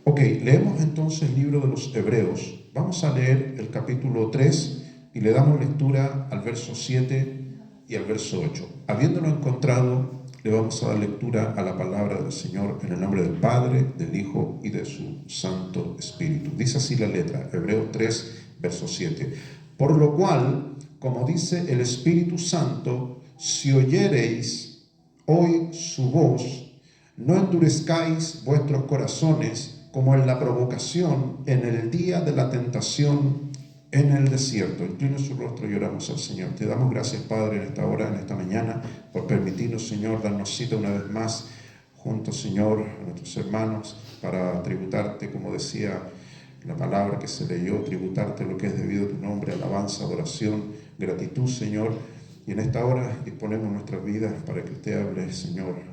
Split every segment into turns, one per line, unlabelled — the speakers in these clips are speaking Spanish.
Ok, leemos entonces el libro de los Hebreos. Vamos a leer el capítulo 3 y le damos lectura al verso 7 y al verso 8. Habiéndolo encontrado, le vamos a dar lectura a la palabra del Señor en el nombre del Padre, del Hijo y de su Santo Espíritu. Dice así la letra, Hebreos 3, verso 7. Por lo cual, como dice el Espíritu Santo, si oyereis hoy su voz, no endurezcáis vuestros corazones como en la provocación en el día de la tentación en el desierto. Inclina su rostro y oramos al Señor. Te damos gracias, Padre, en esta hora, en esta mañana, por permitirnos, Señor, darnos cita una vez más juntos, Señor, a nuestros hermanos, para tributarte, como decía la palabra que se leyó, tributarte lo que es debido a tu nombre, alabanza, adoración, gratitud, Señor. Y en esta hora disponemos nuestras vidas para que usted hable, Señor,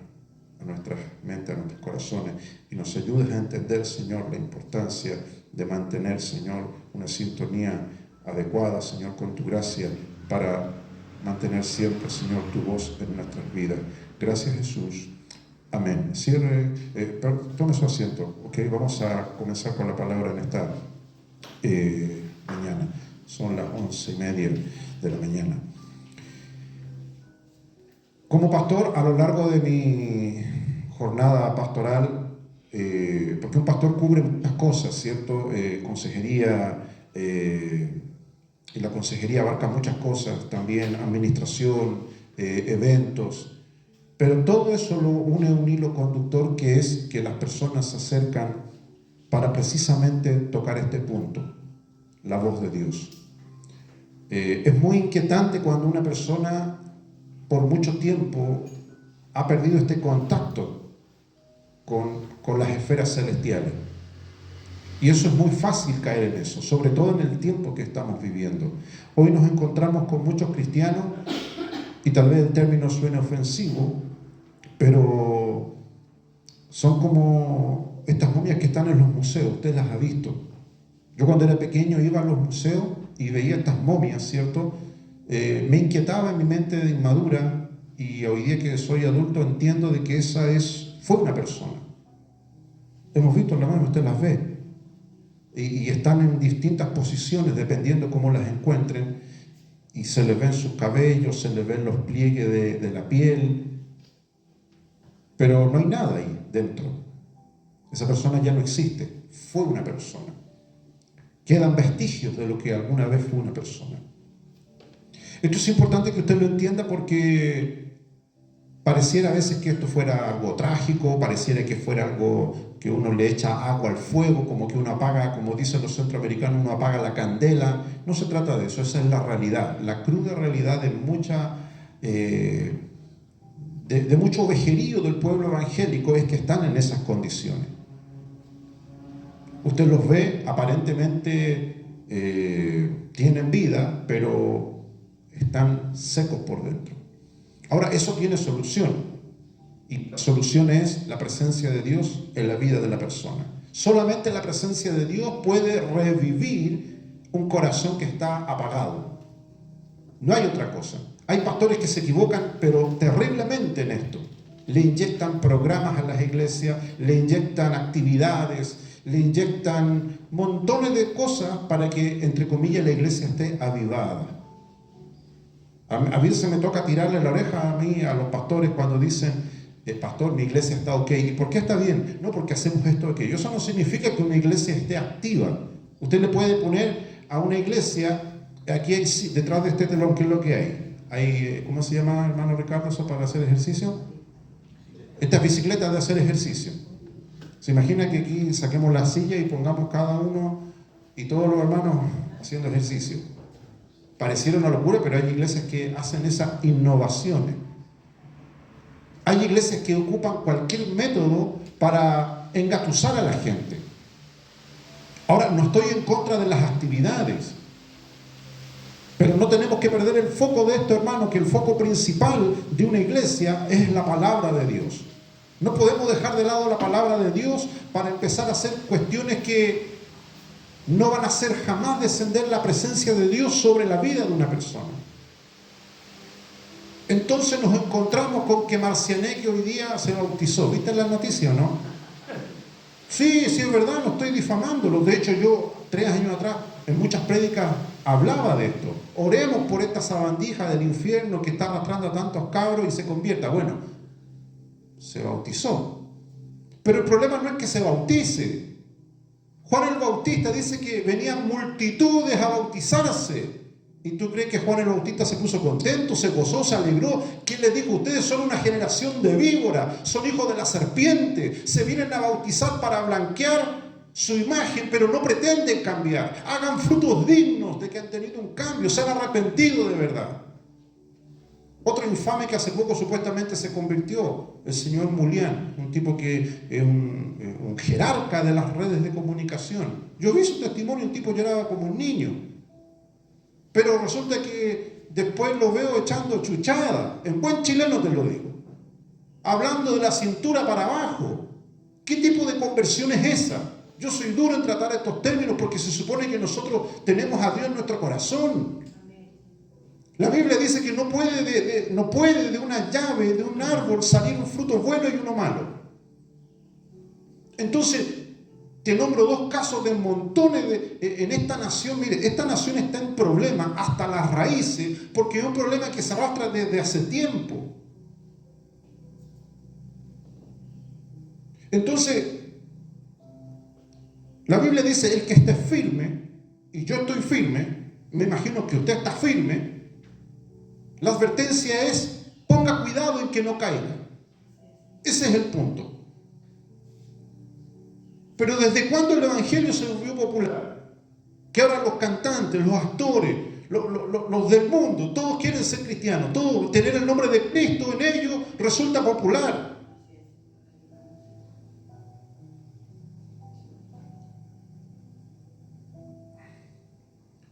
a nuestras mentes, a nuestros corazones, y nos ayudes a entender, Señor, la importancia de mantener, Señor, una sintonía adecuada, Señor, con tu gracia, para mantener siempre, Señor, tu voz en nuestras vidas. Gracias, Jesús. Amén. Cierre, tome su asiento, ¿ok? Vamos a comenzar con la palabra en esta mañana. Son las 11:30 de la mañana. Como pastor, a lo largo de mi jornada pastoral, porque un pastor cubre muchas cosas, ¿cierto? Consejería, y la consejería abarca muchas cosas, también administración, eventos, pero todo eso lo une un hilo conductor, que es que las personas se acercan para precisamente tocar este punto, la voz de Dios. Es muy inquietante cuando una persona por mucho tiempo ha perdido este contacto con las esferas celestiales. Y eso es muy fácil caer en eso, sobre todo en el tiempo que estamos viviendo. Hoy nos encontramos con muchos cristianos, y tal vez el término suene ofensivo, pero son como estas momias que están en los museos, usted las ha visto. Yo cuando era pequeño iba a los museos y veía estas momias, ¿cierto? Me inquietaba en mi mente de inmadura, y hoy día que soy adulto entiendo de que fue una persona. Hemos visto la momia, usted las ve, y están en distintas posiciones dependiendo cómo las encuentren, y se les ven sus cabellos, se les ven los pliegues de la piel, pero no hay nada ahí dentro. Esa persona ya no existe, fue una persona. Quedan vestigios de lo que alguna vez fue una persona. Esto es importante que usted lo entienda, porque pareciera a veces que esto fuera algo trágico, pareciera que fuera algo que uno le echa agua al fuego, como que uno apaga, como dicen los centroamericanos, uno apaga la candela. No se trata de eso, esa es la realidad, la cruda realidad de mucho ovejerío del pueblo evangélico, es que están en esas condiciones. Usted los ve, aparentemente tienen vida, pero están secos por dentro. Ahora, eso tiene solución, y la solución es la presencia de Dios en la vida de la persona. Solamente la presencia de Dios puede revivir un corazón que está apagado. No hay otra cosa. Hay pastores que se equivocan, pero terriblemente en esto. Le inyectan programas a las iglesias, le inyectan actividades, le inyectan montones de cosas para que, entre comillas, la iglesia esté avivada. A veces me toca tirarle la oreja a los pastores cuando dicen, pastor, mi iglesia está ok. ¿Y por qué está bien? No, porque hacemos esto o aquello. Eso no significa que una iglesia esté activa. Usted le puede poner a una iglesia, aquí hay, detrás de este telón, ¿qué es lo que hay? Hay, ¿cómo se llama, hermano Ricardo, eso para hacer ejercicio? Estas bicicletas de hacer ejercicio. ¿Se imagina que aquí saquemos la silla y pongamos cada uno y todos los hermanos haciendo ejercicio? Pareciera una locura, pero hay iglesias que hacen esas innovaciones. Hay iglesias que ocupan cualquier método para engatusar a la gente. Ahora, no estoy en contra de las actividades, pero no tenemos que perder el foco de esto, hermano, que el foco principal de una iglesia es la palabra de Dios. No podemos dejar de lado la palabra de Dios para empezar a hacer cuestiones que no van a hacer jamás descender la presencia de Dios sobre la vida de una persona. Entonces nos encontramos con que Marcianeque hoy día se bautizó. ¿Viste la noticia o no? Sí, sí es verdad, no estoy difamándolo. De hecho, yo 3 años atrás en muchas prédicas hablaba de esto. Oremos por esta sabandija del infierno que está arrastrando a tantos cabros y se convierta. Bueno, se bautizó. Pero el problema no es que se bautice. Juan el Bautista dice que venían multitudes a bautizarse. ¿Y tú crees que Juan el Bautista se puso contento, se gozó, se alegró? ¿Quién les dijo? Ustedes son una generación de víbora, son hijos de la serpiente, se vienen a bautizar para blanquear su imagen, pero no pretenden cambiar. Hagan frutos dignos de que han tenido un cambio, se han arrepentido de verdad. Otro infame que hace poco supuestamente se convirtió, el señor Mulián, un tipo que es un jerarca de las redes de comunicación. Yo vi su testimonio, un tipo lloraba como un niño. Pero resulta que después lo veo echando chuchada, en buen chileno te lo digo, hablando de la cintura para abajo. ¿Qué tipo de conversión es esa? Yo soy duro en tratar estos términos porque se supone que nosotros tenemos a Dios en nuestro corazón. La Biblia dice que no puede de una llave, de un árbol, salir un fruto bueno y uno malo. Entonces, te nombro 2 casos de montones en esta nación. Mire, esta nación está en problemas hasta las raíces, porque es un problema que se arrastra desde hace tiempo. Entonces, la Biblia dice, el que esté firme, y yo estoy firme, me imagino que usted está firme, la advertencia es, ponga cuidado en que no caiga. Ese es el punto. Pero ¿desde cuándo el evangelio se volvió popular? Que ahora los cantantes, los actores, los del mundo, todos quieren ser cristianos, todos tener el nombre de Cristo en ellos resulta popular.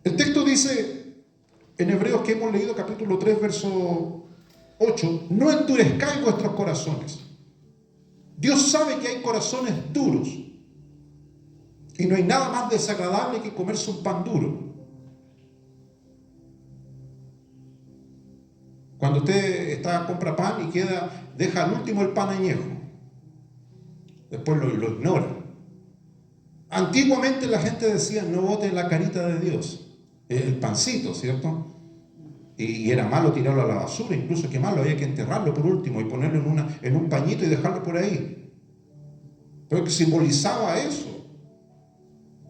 El texto dice en Hebreos que hemos leído capítulo 3 verso 8, no endurezcáis vuestros corazones. Dios sabe que hay corazones duros. Y no hay nada más desagradable que comerse un pan duro. Cuando usted compra pan y deja al último el pan añejo. Después lo ignora. Antiguamente la gente decía, no bote la carita de Dios. El pancito, ¿cierto? Y era malo tirarlo a la basura, incluso quemarlo, había que enterrarlo por último y ponerlo en un pañito y dejarlo por ahí. Pero que simbolizaba eso.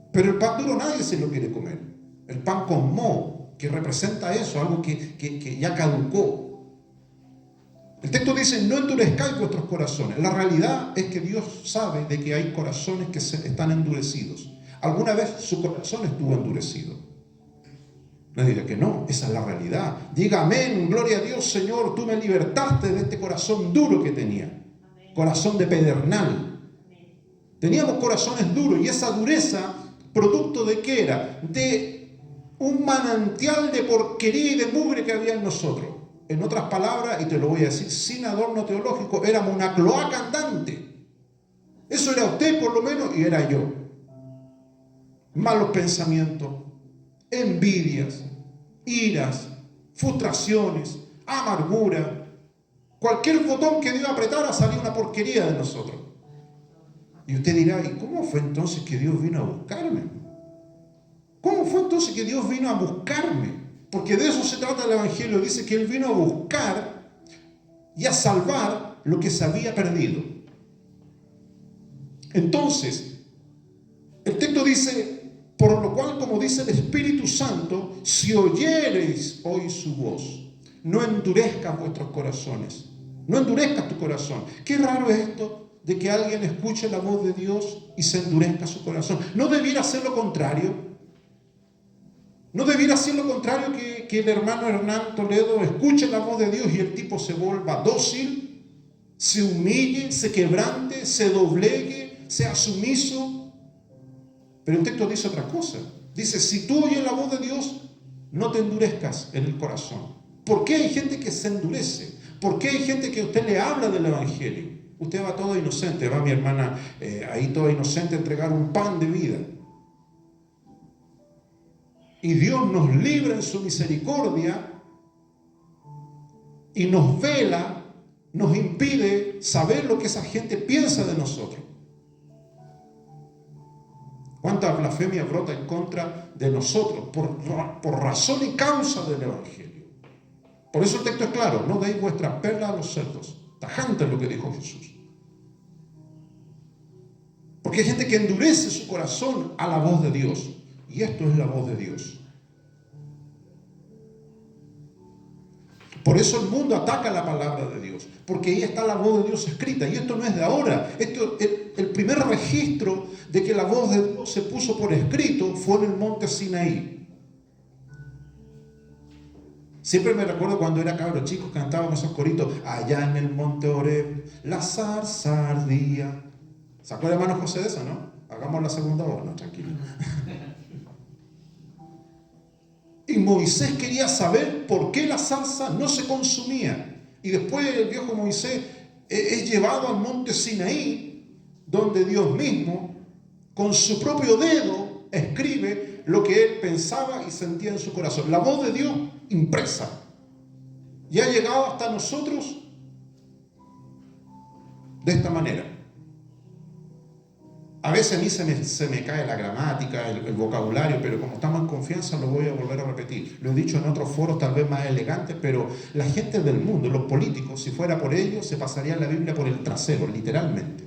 Pero el pan duro nadie se lo quiere comer. El pan con moho, que representa eso, algo que ya caducó. El texto dice, no endurezcáis vuestros corazones. La realidad es que Dios sabe de que hay corazones que están endurecidos. Alguna vez su corazón estuvo endurecido. No diga que no, esa es la realidad. Diga amén, gloria a Dios, Señor, tú me libertaste de este corazón duro que tenía. Corazón de pedernal. Teníamos corazones duros y esa dureza, ¿producto de qué era? De un manantial de porquería y de mugre que había en nosotros. En otras palabras, y te lo voy a decir sin adorno teológico, éramos una cloaca andante. Eso era usted por lo menos y era yo. Malos pensamientos, envidias, iras, frustraciones, amargura. Cualquier botón que Dios apretara salía una porquería de nosotros. Y usted dirá, ¿y cómo fue entonces que Dios vino a buscarme? ¿Cómo fue entonces que Dios vino a buscarme? Porque de eso se trata el Evangelio. Dice que Él vino a buscar y a salvar lo que se había perdido. Entonces, el texto dice, por lo cual, como dice el Espíritu Santo, si oyereis hoy su voz, no endurezcas vuestros corazones. No endurezcas tu corazón. Qué raro es esto de que alguien escuche la voz de Dios y se endurezca su corazón. ¿No debiera ser lo contrario? ¿No debiera ser lo contrario que el hermano Hernán Toledo escuche la voz de Dios y el tipo se vuelva dócil, se humille, se quebrante, se doblegue, sea sumiso? Pero el texto dice otra cosa. Dice, si tú oyes la voz de Dios, no te endurezcas en el corazón. ¿Por qué hay gente que se endurece? ¿Por qué hay gente que usted le habla del Evangelio? Usted va todo inocente, va mi hermana ahí toda inocente a entregar un pan de vida. Y Dios nos libra en su misericordia y nos vela, nos impide saber lo que esa gente piensa de nosotros. ¿Cuánta blasfemia brota en contra de nosotros por razón y causa del Evangelio? Por eso el texto es claro: no deis vuestra perla a los cerdos. Tajante es lo que dijo Jesús. Porque hay gente que endurece su corazón a la voz de Dios. Y esto es la voz de Dios. Por eso el mundo ataca la palabra de Dios, porque ahí está la voz de Dios escrita. Y esto no es de ahora. El primer registro de que la voz de Dios se puso por escrito fue en el monte Sinaí. Siempre me recuerdo cuando era cabro chico, cantábamos esos coritos: allá en el monte Oreb, la zarza ardía. ¿Se acuerda, hermano José, de eso, no? Hagamos la segunda hora, no, tranquilo. Y Moisés quería saber por qué la zarza no se consumía. Y después el viejo Moisés es llevado al monte Sinaí, donde Dios mismo, con su propio dedo, escribe lo que él pensaba y sentía en su corazón. La voz de Dios impresa. Y ha llegado hasta nosotros de esta manera. A veces a mí se me cae la gramática, el vocabulario, pero como estamos en confianza lo voy a volver a repetir. Lo he dicho en otros foros tal vez más elegantes, pero la gente del mundo, los políticos, si fuera por ellos, se pasaría la Biblia por el trasero, literalmente.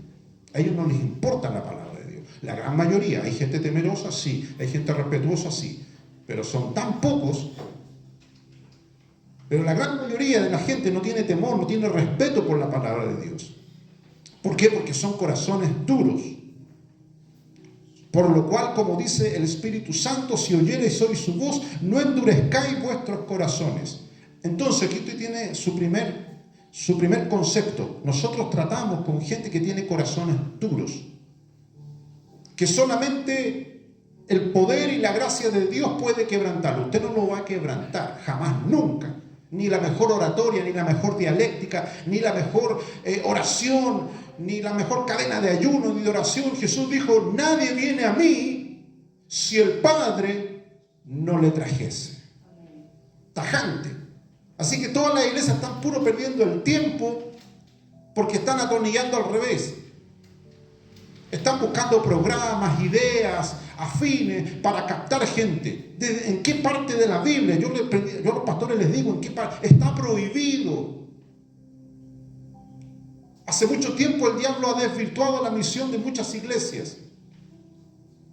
A ellos no les importa la palabra de Dios. La gran mayoría, hay gente temerosa, sí, hay gente respetuosa, sí, pero son tan pocos. Pero la gran mayoría de la gente no tiene temor, no tiene respeto por la palabra de Dios. ¿Por qué? Porque son corazones duros. Por lo cual, como dice el Espíritu Santo, si oyereis hoy su voz, no endurezcáis vuestros corazones. Entonces, aquí usted tiene su primer concepto. Nosotros tratamos con gente que tiene corazones duros, que solamente el poder y la gracia de Dios puede quebrantarlo. Usted no lo va a quebrantar, jamás, nunca. Ni la mejor oratoria, ni la mejor dialéctica, ni la mejor oración, ni la mejor cadena de ayuno, ni de oración. Jesús dijo: nadie viene a mí si el Padre no le trajese. Tajante. Así que todas las iglesias están puro perdiendo el tiempo porque están atornillando al revés. Están buscando programas, ideas, afines para captar gente. ¿En qué parte de la Biblia? Yo a los pastores les digo: ¿en qué parte? Está prohibido. Hace mucho tiempo el diablo ha desvirtuado la misión de muchas iglesias.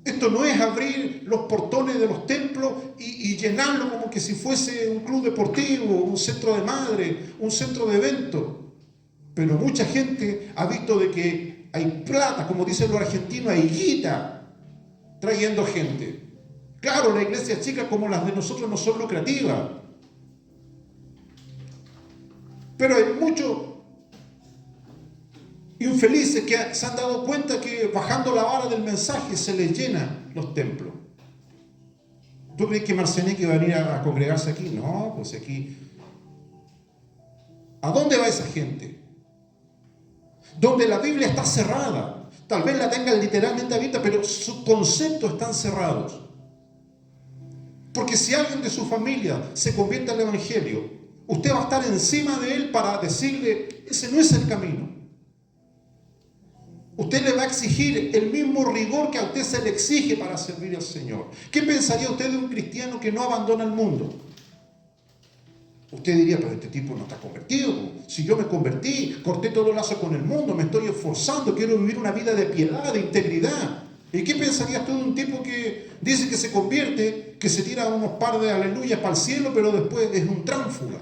Esto no es abrir los portones de los templos y llenarlo como que si fuese un club deportivo, un centro de madre, un centro de evento. Pero mucha gente ha visto de que hay plata, como dicen los argentinos, hay guita trayendo gente. Claro, las iglesias chicas como las de nosotros no son lucrativas. Pero hay muchos infelices que se han dado cuenta que bajando la vara del mensaje se les llenan los templos. ¿Tú crees que Marceneque va a venir a congregarse aquí? No, pues aquí. ¿A dónde va esa gente? Donde la Biblia está cerrada. Tal vez la tengan literalmente abierta, pero sus conceptos están cerrados. Porque si alguien de su familia se convierte al Evangelio, usted va a estar encima de él para decirle: ese no es el camino. Usted le va a exigir el mismo rigor que a usted se le exige para servir al Señor. ¿Qué pensaría usted de un cristiano que no abandona el mundo? Usted diría: pero este tipo no está convertido. Si yo me convertí, corté todo lazo con el mundo, me estoy esforzando, quiero vivir una vida de piedad, de integridad. ¿Y qué pensaría usted de un tipo que dice que se convierte, que se tira unos par de aleluyas para el cielo, pero después es un tránsfuga?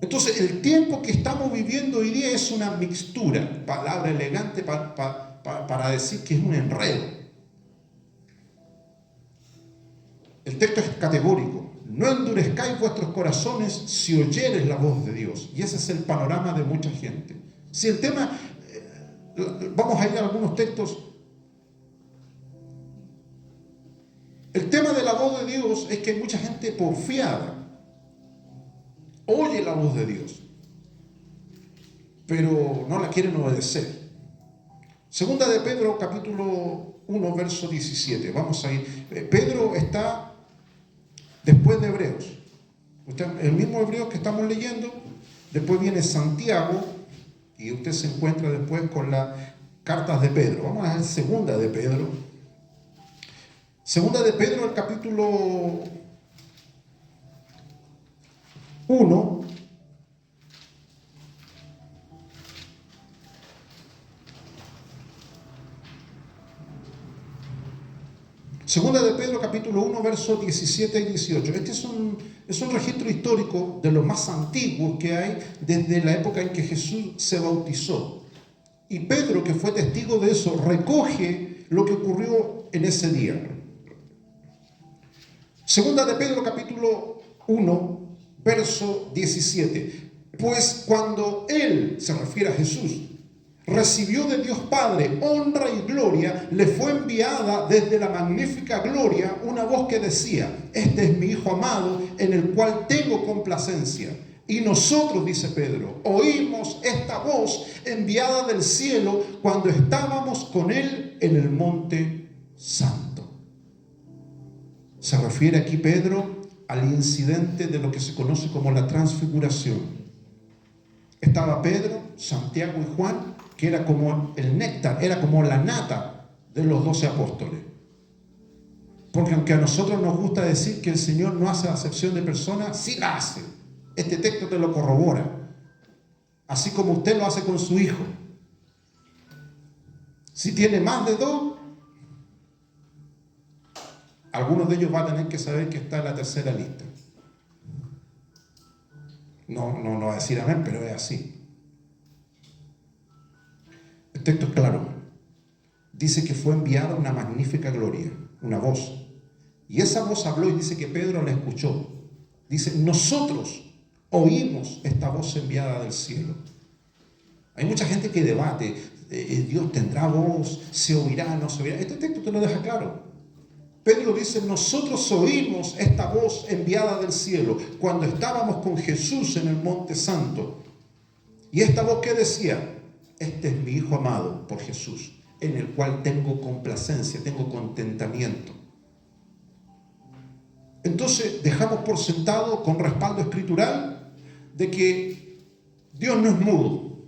Entonces, el tiempo que estamos viviendo hoy día es una mixtura, palabra elegante para decir que es un enredo. El texto es categórico: no endurezcáis vuestros corazones si oyeres la voz de Dios. Y ese es el panorama de mucha gente. Si el tema, vamos a ir a algunos textos. El tema de la voz de Dios es que hay mucha gente porfiada. Oye la voz de Dios, pero no la quieren obedecer. Segunda de Pedro, capítulo 1, verso 17. Vamos a ir. Pedro está después de Hebreos. El mismo Hebreos que estamos leyendo. Después viene Santiago, y usted se encuentra después con la cartas de Pedro. Vamos a ver segunda de Pedro. Segunda de Pedro, el capítulo 1. Segunda de Pedro, capítulo 1, versos 17 y 18. Este es un registro histórico de los más antiguos que hay desde la época en que Jesús se bautizó. Y Pedro, que fue testigo de eso, recoge lo que ocurrió en ese día. Segunda de Pedro, capítulo 1, verso 17. Pues cuando Él, se refiere a Jesús, recibió de Dios Padre honra y gloria, le fue enviada desde la magnífica gloria una voz que decía: este es mi Hijo amado, en el cual tengo complacencia. Y nosotros, dice Pedro, oímos esta voz enviada del cielo cuando estábamos con Él en el monte santo. Se refiere aquí Pedro al incidente de lo que se conoce como la transfiguración. Estaba Pedro, Santiago y Juan, que era como el néctar, era como la nata de los 12 apóstoles. Porque aunque a nosotros nos gusta decir que el Señor no hace acepción de personas, sí la hace. Este texto te lo corrobora. Así como usted lo hace con su hijo. Si tiene más de 2, algunos de ellos van a tener que saber que está en la tercera lista. No va a decir amén, pero es así. El texto es claro. Dice que fue enviada una magnífica gloria, una voz. Y esa voz habló y dice que Pedro la escuchó. Dice, nosotros oímos esta voz enviada del cielo. Hay mucha gente que debate, Dios tendrá voz, se oirá, no se oirá. Este texto te lo deja claro. Pedro dice, nosotros oímos esta voz enviada del cielo cuando estábamos con Jesús en el monte santo. Y esta voz que decía, este es mi Hijo amado por Jesús, en el cual tengo complacencia, tengo contentamiento. Entonces dejamos por sentado, con respaldo escritural, de que Dios no es mudo,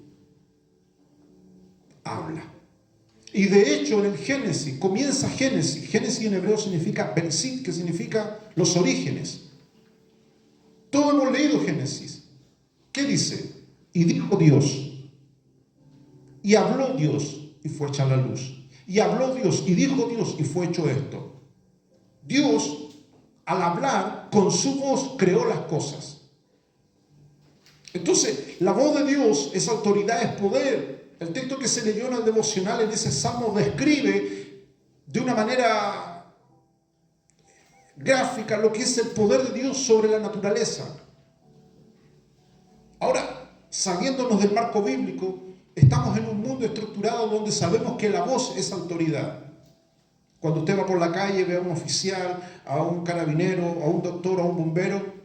habla. Y de hecho en el Génesis, comienza Génesis. Génesis en hebreo significa Bereshit, que significa los orígenes. Todos hemos leído Génesis. ¿Qué dice? Y dijo Dios, y habló Dios, y fue hecha la luz. Y habló Dios, y dijo Dios, y fue hecho esto. Dios, al hablar, con su voz creó las cosas. Entonces, la voz de Dios es autoridad, es poder. El texto que se leyó en el devocional, en ese salmo, describe de una manera gráfica lo que es el poder de Dios sobre la naturaleza. Ahora, saliéndonos del marco bíblico, estamos en un mundo estructurado donde sabemos que la voz es autoridad. Cuando usted va por la calle, ve a un oficial, a un carabinero, a un doctor, a un bombero,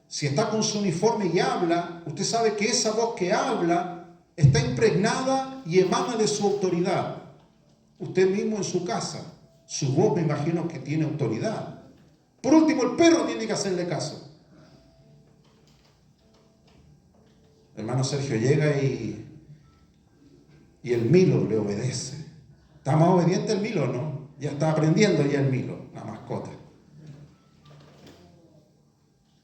si está con su uniforme y habla, usted sabe que esa voz que habla está impregnada y emana de su autoridad. Usted mismo en su casa, su voz me imagino que tiene autoridad. Por último, el perro tiene que hacerle caso. El hermano Sergio llega y el Milo le obedece. ¿Está más obediente el Milo o no? Ya está aprendiendo ya el Milo, la mascota.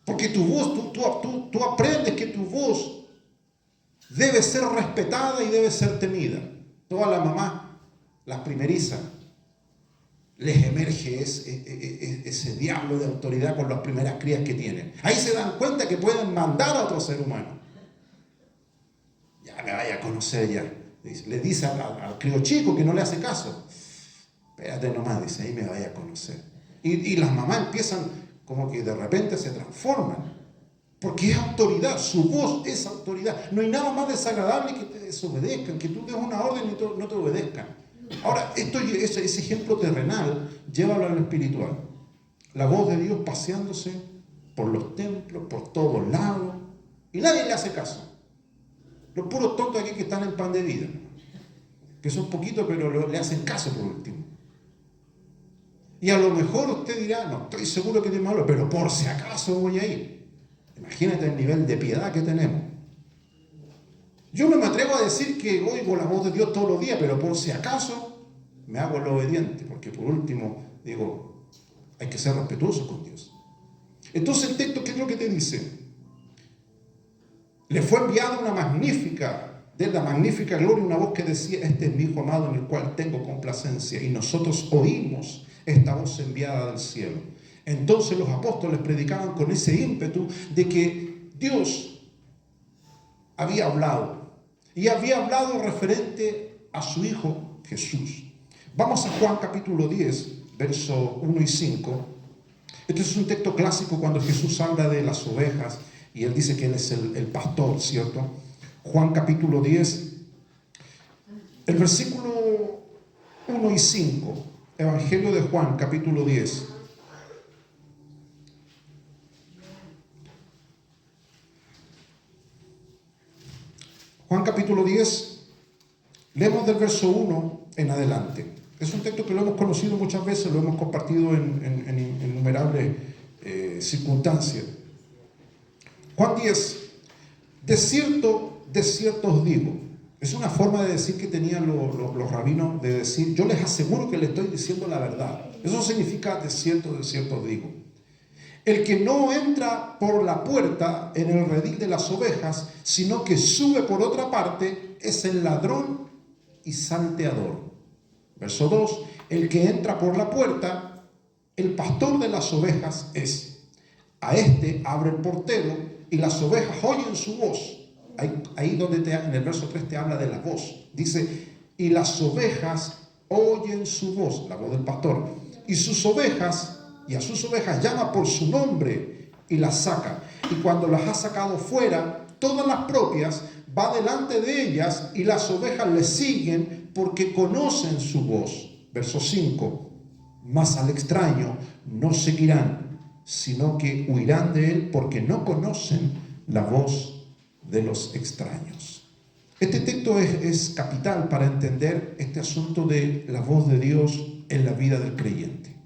Porque tu voz, tú aprendes que tu voz debe ser respetada y debe ser temida. Todas las mamás, las primerizas, les emerge ese diablo de autoridad con las primeras crías que tienen. Ahí se dan cuenta que pueden mandar a otro ser humano. Ya me vaya a conocer ya. Le dice al crío chico que no le hace caso. Espérate nomás, dice, ahí me vaya a conocer. Y las mamás empiezan como que de repente se transforman. Porque es autoridad, su voz es autoridad. No hay nada más desagradable que te desobedezcan, que tú des una orden y no te obedezcan. Ahora, ese ejemplo terrenal, llévalo a lo espiritual. La voz de Dios paseándose por los templos, por todos lados, y nadie le hace caso. Los puros tontos aquí que están en pan de vida, que son poquitos, pero le hacen caso por último. Y a lo mejor usted dirá, no, estoy seguro que es malo, pero por si acaso voy a ir. Imagínate el nivel de piedad que tenemos. Yo no me atrevo a decir que oigo la voz de Dios todos los días, pero por si acaso me hago el obediente, porque por último, digo, hay que ser respetuoso con Dios. Entonces el texto, ¿qué es lo que te dice? Le fue enviada una magnífica, de la magnífica gloria, una voz que decía: este es mi Hijo amado en el cual tengo complacencia. Y nosotros oímos esta voz enviada del cielo. Entonces los apóstoles predicaban con ese ímpetu de que Dios había hablado. Y había hablado referente a su Hijo Jesús. Vamos a Juan capítulo 10, versos 1 y 5. Este es un texto clásico cuando Jesús habla de las ovejas y Él dice que Él es el pastor, ¿cierto? Juan capítulo 10, el versículo 1 y 5. Evangelio de Juan capítulo 10. Juan capítulo 10, leemos del verso 1 en adelante. Es un texto que lo hemos conocido muchas veces, lo hemos compartido en innumerables circunstancias. Juan 10, de cierto os digo. Es una forma de decir que tenían los rabinos, de decir: yo les aseguro que les estoy diciendo la verdad. Eso significa de cierto os digo. El que no entra por la puerta en el redil de las ovejas, sino que sube por otra parte, es el ladrón y salteador. Verso 2, el que entra por la puerta, el pastor de las ovejas es. A este abre el portero y las ovejas oyen su voz. Ahí donde en el verso 3 te habla de la voz. Dice: y las ovejas oyen su voz, la voz del pastor. Y a sus ovejas llama por su nombre y las saca. Y cuando las ha sacado fuera, todas las propias, va delante de ellas y las ovejas le siguen porque conocen su voz. Verso 5. Mas al extraño no seguirán, sino que huirán de él porque no conocen la voz de los extraños. Este texto es capital para entender este asunto de la voz de Dios en la vida del creyente.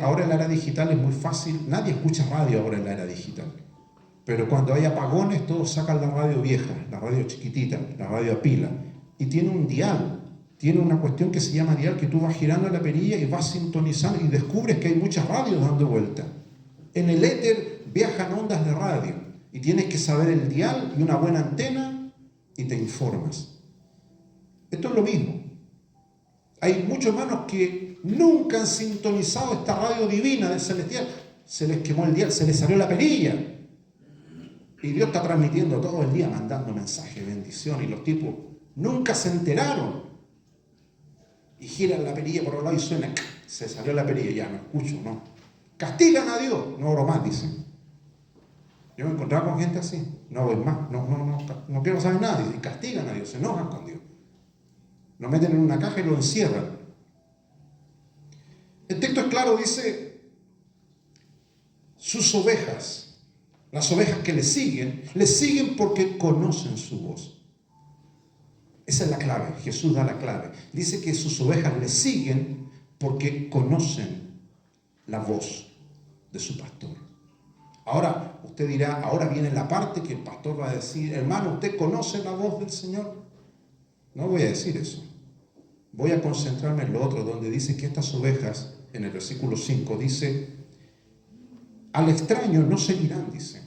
Ahora en la era digital es muy fácil, nadie escucha radio ahora en la era digital. Pero cuando hay apagones, todos sacan la radio vieja, la radio chiquitita, la radio a pila, y tiene un dial, tiene una cuestión que se llama dial, que tú vas girando la perilla y vas sintonizando y descubres que hay muchas radios dando vuelta. En el éter viajan ondas de radio y tienes que saber el dial y una buena antena y te informas. Esto es lo mismo. Hay muchos hermanos que nunca han sintonizado esta radio divina del celestial. Se les quemó el dial, se les salió la perilla. Y Dios está transmitiendo todo el día, mandando mensajes, bendición, y los tipos nunca se enteraron. Y giran la perilla por un lado y suena, se salió la perilla, ya no escucho, no. Castigan a Dios, no oro más, dicen. Yo me encontraba con gente así, no voy más, no quiero saber nada, y castigan a Dios, se enojan con Dios. Lo meten en una caja y lo encierran. El texto es claro, dice: sus ovejas, las ovejas que le siguen porque conocen su voz. Esa es la clave, Jesús da la clave. Dice que sus ovejas le siguen porque conocen la voz de su pastor. Ahora, usted dirá, ahora viene la parte que el pastor va a decir: hermano, ¿usted conoce la voz del Señor? No voy a decir eso. Voy a concentrarme en lo otro, donde dice que estas ovejas, en el versículo 5, dice: al extraño no seguirán, dice.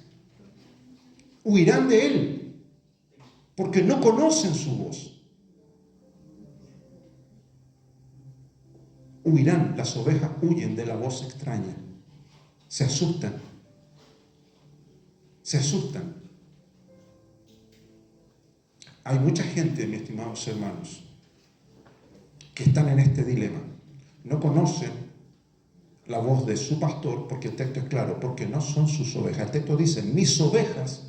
Huirán de él, porque no conocen su voz. Huirán, las ovejas huyen de la voz extraña. Se asustan. Se asustan. Hay mucha gente, mis estimados hermanos, que están en este dilema. No conocen la voz de su pastor, porque el texto es claro, porque no son sus ovejas. El texto dice: mis ovejas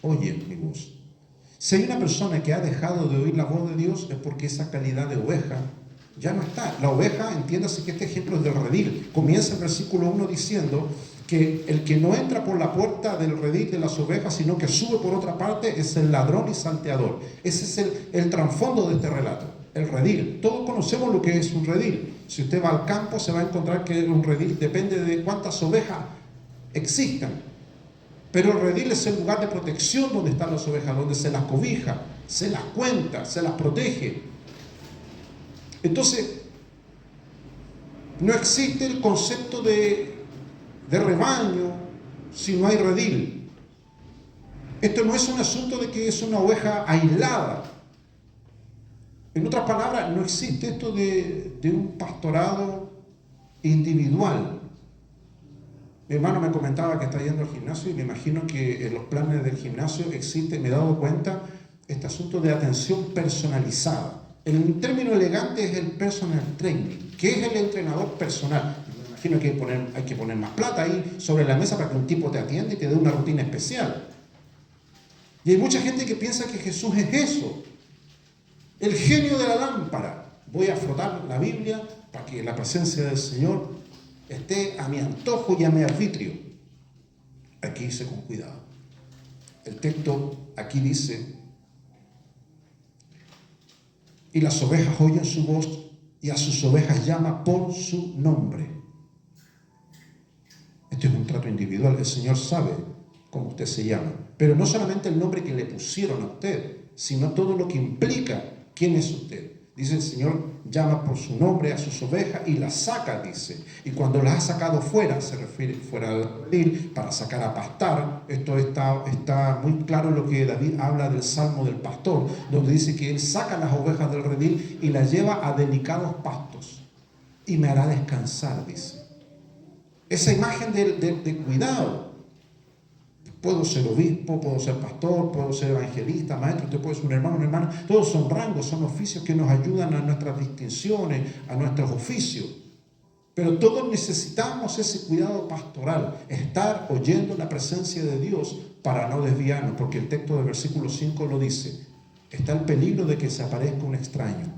oyen mi voz. Si hay una persona que ha dejado de oír la voz de Dios, es porque esa calidad de oveja ya no está. La oveja, entiéndase que este ejemplo es del redil. Comienza el versículo 1 diciendo que el que no entra por la puerta del redil de las ovejas, sino que sube por otra parte, es el ladrón y salteador. Ese es el trasfondo de este relato, el redil. Todos conocemos lo que es un redil. Si usted va al campo, se va a encontrar que un redil depende de cuántas ovejas existan. Pero el redil es el lugar de protección donde están las ovejas, donde se las cobija, se las cuenta, se las protege. Entonces, no existe el concepto de rebaño si no hay redil. Esto no es un asunto de que es una oveja aislada. En otras palabras, no existe esto de un pastorado individual. Mi hermano me comentaba que está yendo al gimnasio y me imagino que en los planes del gimnasio existe, me he dado cuenta, este asunto de atención personalizada. El término elegante es el personal training, que es el entrenador personal. Me imagino que hay que poner más plata ahí sobre la mesa para que un tipo te atienda y te dé una rutina especial. Y hay mucha gente que piensa que Jesús es eso, el genio de la lámpara. Voy a frotar la Biblia para que la presencia del Señor esté a mi antojo y a mi arbitrio. Aquí dice con cuidado. El texto aquí dice: y las ovejas oyen su voz y a sus ovejas llama por su nombre. Este es un trato individual. El Señor sabe cómo usted se llama, pero no solamente el nombre que le pusieron a usted, sino todo lo que implica quién es usted. Dice el Señor, llama por su nombre a sus ovejas y las saca, dice. Y cuando las ha sacado fuera, se refiere fuera del redil, para sacar a pastar. Esto está muy claro en lo que David habla del Salmo del Pastor, donde dice que él saca las ovejas del redil y las lleva a delicados pastos. Y me hará descansar, dice. Esa imagen de cuidado. Puedo ser obispo, puedo ser pastor, puedo ser evangelista, maestro, usted puede ser un hermano, una hermana. Todos son rangos, son oficios que nos ayudan a nuestras distinciones, a nuestros oficios. Pero todos necesitamos ese cuidado pastoral, estar oyendo la presencia de Dios para no desviarnos, porque el texto del versículo 5 lo dice. Está el peligro de que se aparezca un extraño.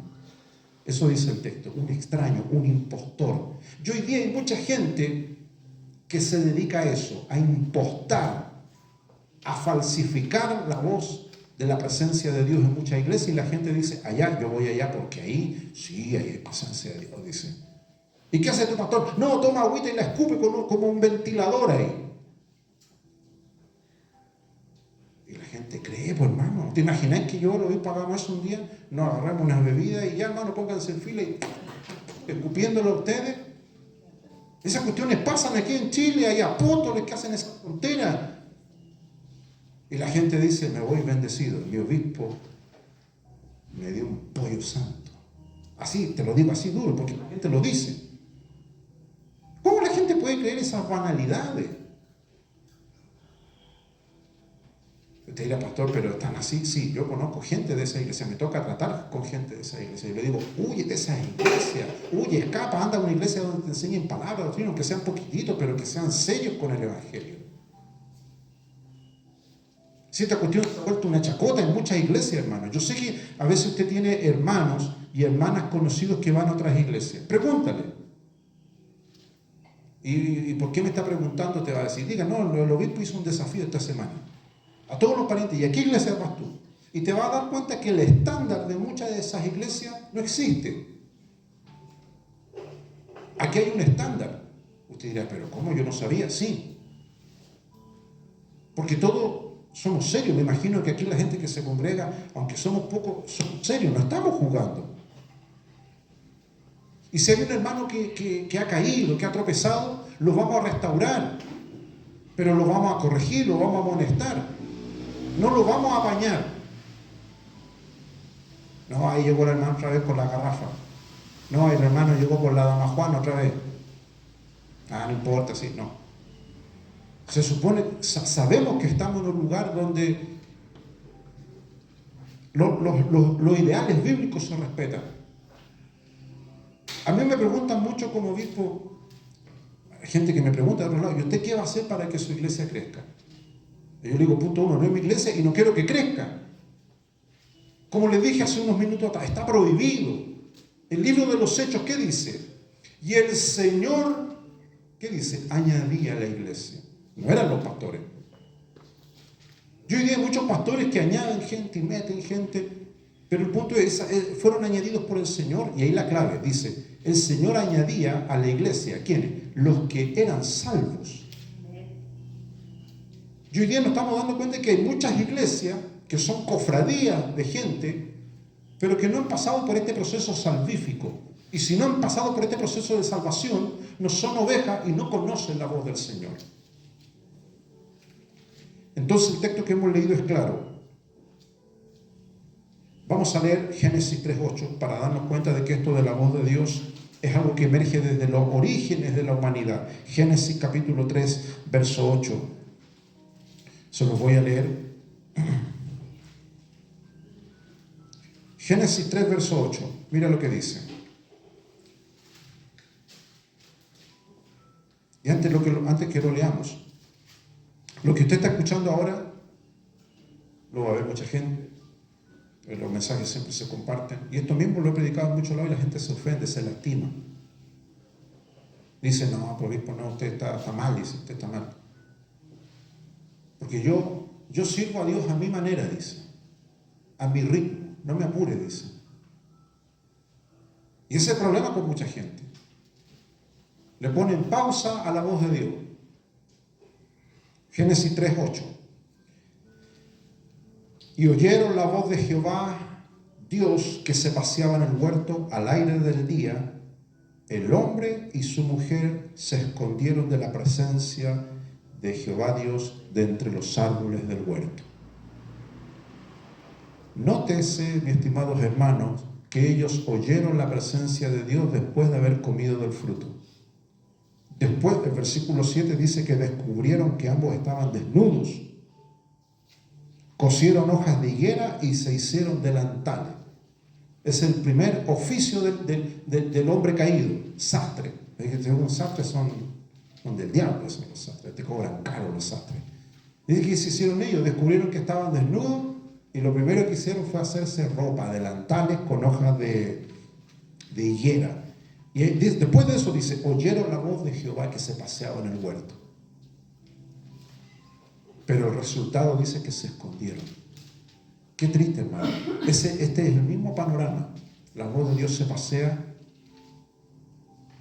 Eso dice el texto, un extraño, un impostor. Y hoy día hay mucha gente que se dedica a eso, a impostar, a falsificar la voz de la presencia de Dios en muchas iglesias, y la gente dice, allá, yo voy allá porque ahí, sí, ahí hay presencia de Dios, dice. ¿Y qué hace tu pastor? No, toma agüita y la escupe como un ventilador ahí. Y la gente cree, pues hermano, ¿te imagináis que yo lo vi pagamos eso un día? No, agarramos unas bebidas y ya, hermano, pónganse en fila y escupiéndolo a ustedes. Esas cuestiones pasan aquí en Chile, hay apóstoles que hacen esa frontera. Y la gente dice, me voy bendecido. Mi obispo me dio un pollo santo. Así, te lo digo así duro, porque la gente lo dice. ¿Cómo la gente puede creer esas banalidades? Usted dirá, pastor, pero están así. Sí, yo conozco gente de esa iglesia, me toca tratar con gente de esa iglesia. Y le digo, huye de esa iglesia, huye, escapa, anda a una iglesia donde te enseñen palabras, doctrina, que sean poquititos, pero que sean serios con el evangelio. Si esta cuestión se ha vuelto una chacota en muchas iglesias, hermanos. Yo sé que a veces usted tiene hermanos y hermanas conocidos que van a otras iglesias. Pregúntale. ¿Y por qué me está preguntando? Te va a decir, diga, no, el obispo hizo un desafío esta semana. A todos los parientes. ¿Y a qué iglesia vas tú? Y te vas a dar cuenta que el estándar de muchas de esas iglesias no existe. Aquí hay un estándar. Usted dirá, pero ¿cómo? Yo no sabía. Sí. Porque todos somos serios. Me imagino que aquí la gente que se congrega, aunque somos pocos, somos serios, no estamos jugando. Y si hay un hermano que ha caído, que ha tropezado, lo vamos a restaurar, pero lo vamos a corregir, lo vamos a amonestar, no lo vamos a apañar. No, ahí llegó el hermano otra vez con la garrafa. No, el hermano llegó con la dama Juana otra vez. Ah, no importa, sí, no. Se supone, sabemos que estamos en un lugar donde los ideales bíblicos se respetan. A mí me preguntan mucho como obispo, hay gente que me pregunta de otro lado, ¿y usted qué va a hacer para que su iglesia crezca? Y yo le digo, punto uno, no es mi iglesia y no quiero que crezca. Como les dije hace unos minutos atrás, está prohibido. El libro de los Hechos, ¿qué dice? Y el Señor, ¿qué dice? Añadía a la iglesia. No eran los pastores. Yo hoy día hay muchos pastores que añaden gente y meten gente, pero el punto es, fueron añadidos por el Señor, y ahí la clave, dice, el Señor añadía a la iglesia, ¿quiénes? Los que eran salvos. Y hoy día nos estamos dando cuenta de que hay muchas iglesias que son cofradías de gente, pero que no han pasado por este proceso salvífico. Y si no han pasado por este proceso de salvación, no son ovejas y no conocen la voz del Señor. Entonces el texto que hemos leído es claro. Vamos a leer Génesis 3:8 para darnos cuenta de que esto de la voz de Dios es algo que emerge desde los orígenes de la humanidad. Génesis capítulo 3, verso 8. Se los voy a leer. Génesis 3, verso 8. Mira lo que dice. Y antes que lo leamos, lo que usted está escuchando ahora, lo va a ver mucha gente, los mensajes siempre se comparten, y esto mismo lo he predicado en muchos lados y la gente se ofende, se lastima. Dice, no, obispo, no, usted está mal, dice, usted está mal. Porque yo sirvo a Dios a mi manera, dice, a mi ritmo, no me apure, dice. Y ese es el problema con mucha gente. Le ponen pausa a la voz de Dios. Génesis 3:8. Y oyeron la voz de Jehová, Dios, que se paseaba en el huerto al aire del día. El hombre y su mujer se escondieron de la presencia de Jehová Dios de entre los árboles del huerto. Nótese, mis estimados hermanos, que ellos oyeron la presencia de Dios después de haber comido del fruto. Después, el versículo 7 dice que descubrieron que ambos estaban desnudos. Cosieron hojas de higuera y se hicieron delantales. Es el primer oficio del hombre caído, sastre. Los sastres son del diablo, esos los sastres, te cobran caro los sastres. Dice que se hicieron ellos, descubrieron que estaban desnudos y lo primero que hicieron fue hacerse ropa, delantales con hojas de higuera. Y después de eso dice, oyeron la voz de Jehová que se paseaba en el huerto. Pero el resultado dice que se escondieron. Qué triste, hermano. Este es el mismo panorama. La voz de Dios se pasea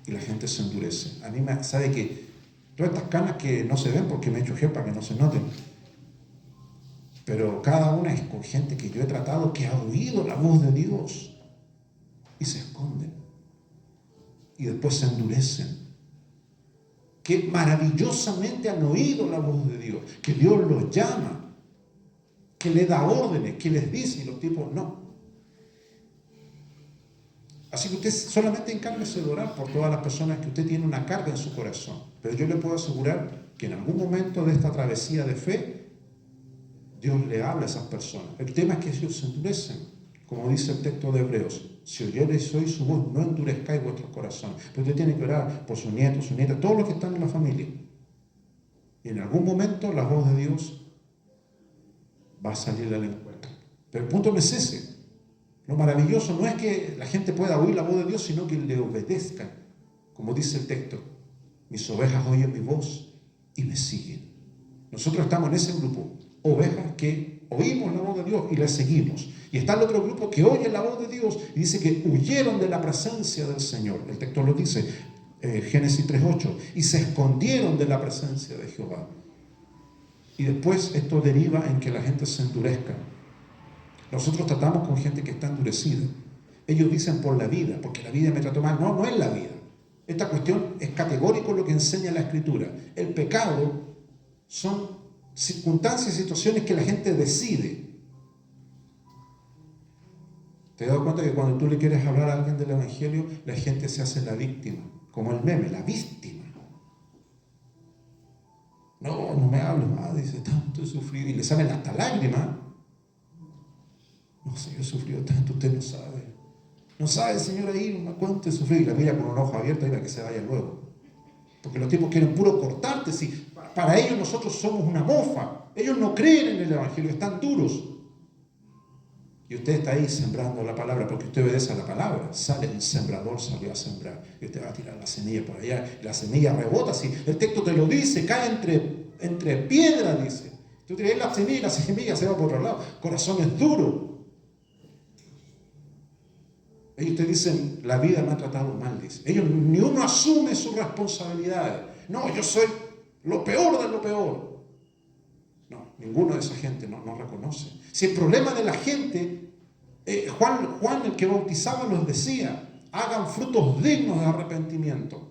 y la gente se endurece. A mí me sabe que todas estas canas que no se ven porque me he hecho gel para que no se noten. Pero cada una es con gente que yo he tratado que ha oído la voz de Dios y se esconden. Y después se endurecen. Que maravillosamente han oído la voz de Dios, que Dios los llama, que le da órdenes, que les dice, y los tipos no. Así que usted solamente encárguese de orar por todas las personas que usted tiene una carga en su corazón. Pero yo le puedo asegurar que en algún momento de esta travesía de fe, Dios le habla a esas personas. El tema es que ellos se endurecen, como dice el texto de Hebreos. Si oyereis hoy su voz, no endurezcáis vuestros corazones. Pero usted tiene que orar por sus nietos, su nieta, todos los que están en la familia. Y en algún momento la voz de Dios va a salir al encuentro. Pero el punto no es ese. Lo maravilloso no es que la gente pueda oír la voz de Dios, sino que le obedezcan. Como dice el texto, mis ovejas oyen mi voz y me siguen. Nosotros estamos en ese grupo, ovejas que oímos la voz de Dios y le seguimos. Y está el otro grupo que oye la voz de Dios y dice que huyeron de la presencia del Señor. El texto lo dice, Génesis 3:8, y se escondieron de la presencia de Jehová. Y después esto deriva en que la gente se endurezca. Nosotros tratamos con gente que está endurecida. Ellos dicen por la vida, porque la vida me trató mal. No, no es la vida. Esta cuestión es categórico lo que enseña la Escritura. El pecado son circunstancias y situaciones que la gente decide. ¿Te das cuenta que cuando tú le quieres hablar a alguien del Evangelio, la gente se hace la víctima? Como el meme, la víctima. No, no me hables más, dice, tanto he sufrido. Y le salen hasta lágrimas. No sé, yo he sufrido tanto, usted no sabe. No sabe, señora, ahí cuánto he sufrido. Y la mira con un ojo abierto y para que se vaya luego. Porque los tipos quieren puro cortarte. Si para ellos nosotros somos una mofa. Ellos no creen en el Evangelio, están duros. Y usted está ahí sembrando la palabra porque usted obedece a la palabra. Sale el sembrador, salió a sembrar. Y usted va a tirar la semilla por allá. Y la semilla rebota. Si el texto te lo dice, cae entre piedras, dice. Tú tiras la semilla y la semilla se va por otro lado. Corazón es duro. Ellos te dicen, la vida me ha tratado mal, dice. Ellos, ni uno asume sus responsabilidades. No, yo soy lo peor de lo peor. Ninguno de esa gente no reconoce. Si el problema de la gente, Juan, el que bautizaba, nos decía, hagan frutos dignos de arrepentimiento.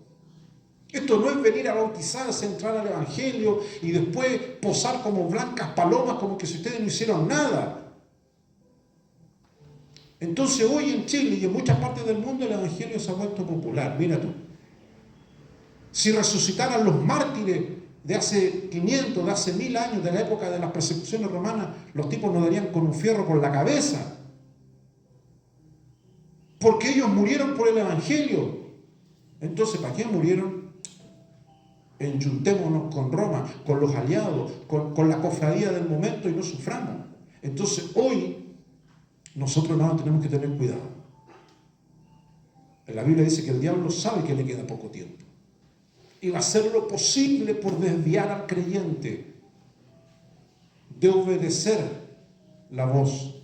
Esto no es venir a bautizarse, entrar al Evangelio y después posar como blancas palomas, como que si ustedes no hicieron nada. Entonces hoy en Chile y en muchas partes del mundo el Evangelio se ha vuelto popular. Mira tú. Si resucitaran los mártires de hace 500, de hace 1000 años, de la época de las persecuciones romanas, los tipos nos darían con un fierro por la cabeza. Porque ellos murieron por el Evangelio. Entonces, ¿para qué murieron? Enchuntémonos con Roma, con los aliados, con la cofradía del momento y no suframos. Entonces, hoy, nosotros no tenemos que tener cuidado. La Biblia dice que el diablo sabe que le queda poco tiempo. Y va a hacer lo posible por desviar al creyente de obedecer la voz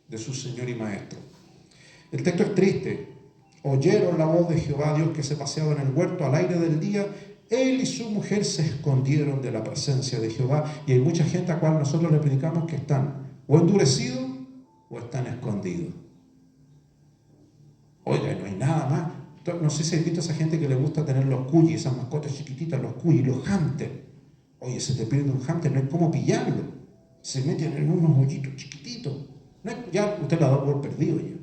de su Señor y Maestro. El texto es triste. Oyeron la voz de Jehová, Dios que se paseaba en el huerto al aire del día. Él y su mujer se escondieron de la presencia de Jehová. Y hay mucha gente a la cual nosotros le predicamos que están o endurecidos o están escondidos. Oiga, no hay nada más. No sé si has visto a esa gente que le gusta tener los cuyis, esas mascotas chiquititas, los cuyis, los hámster. Oye, se te pierde un hámster, no hay cómo pillarlo. Se meten en unos hoyitos chiquititos. No hay, ya usted lo ha dado por perdido ya.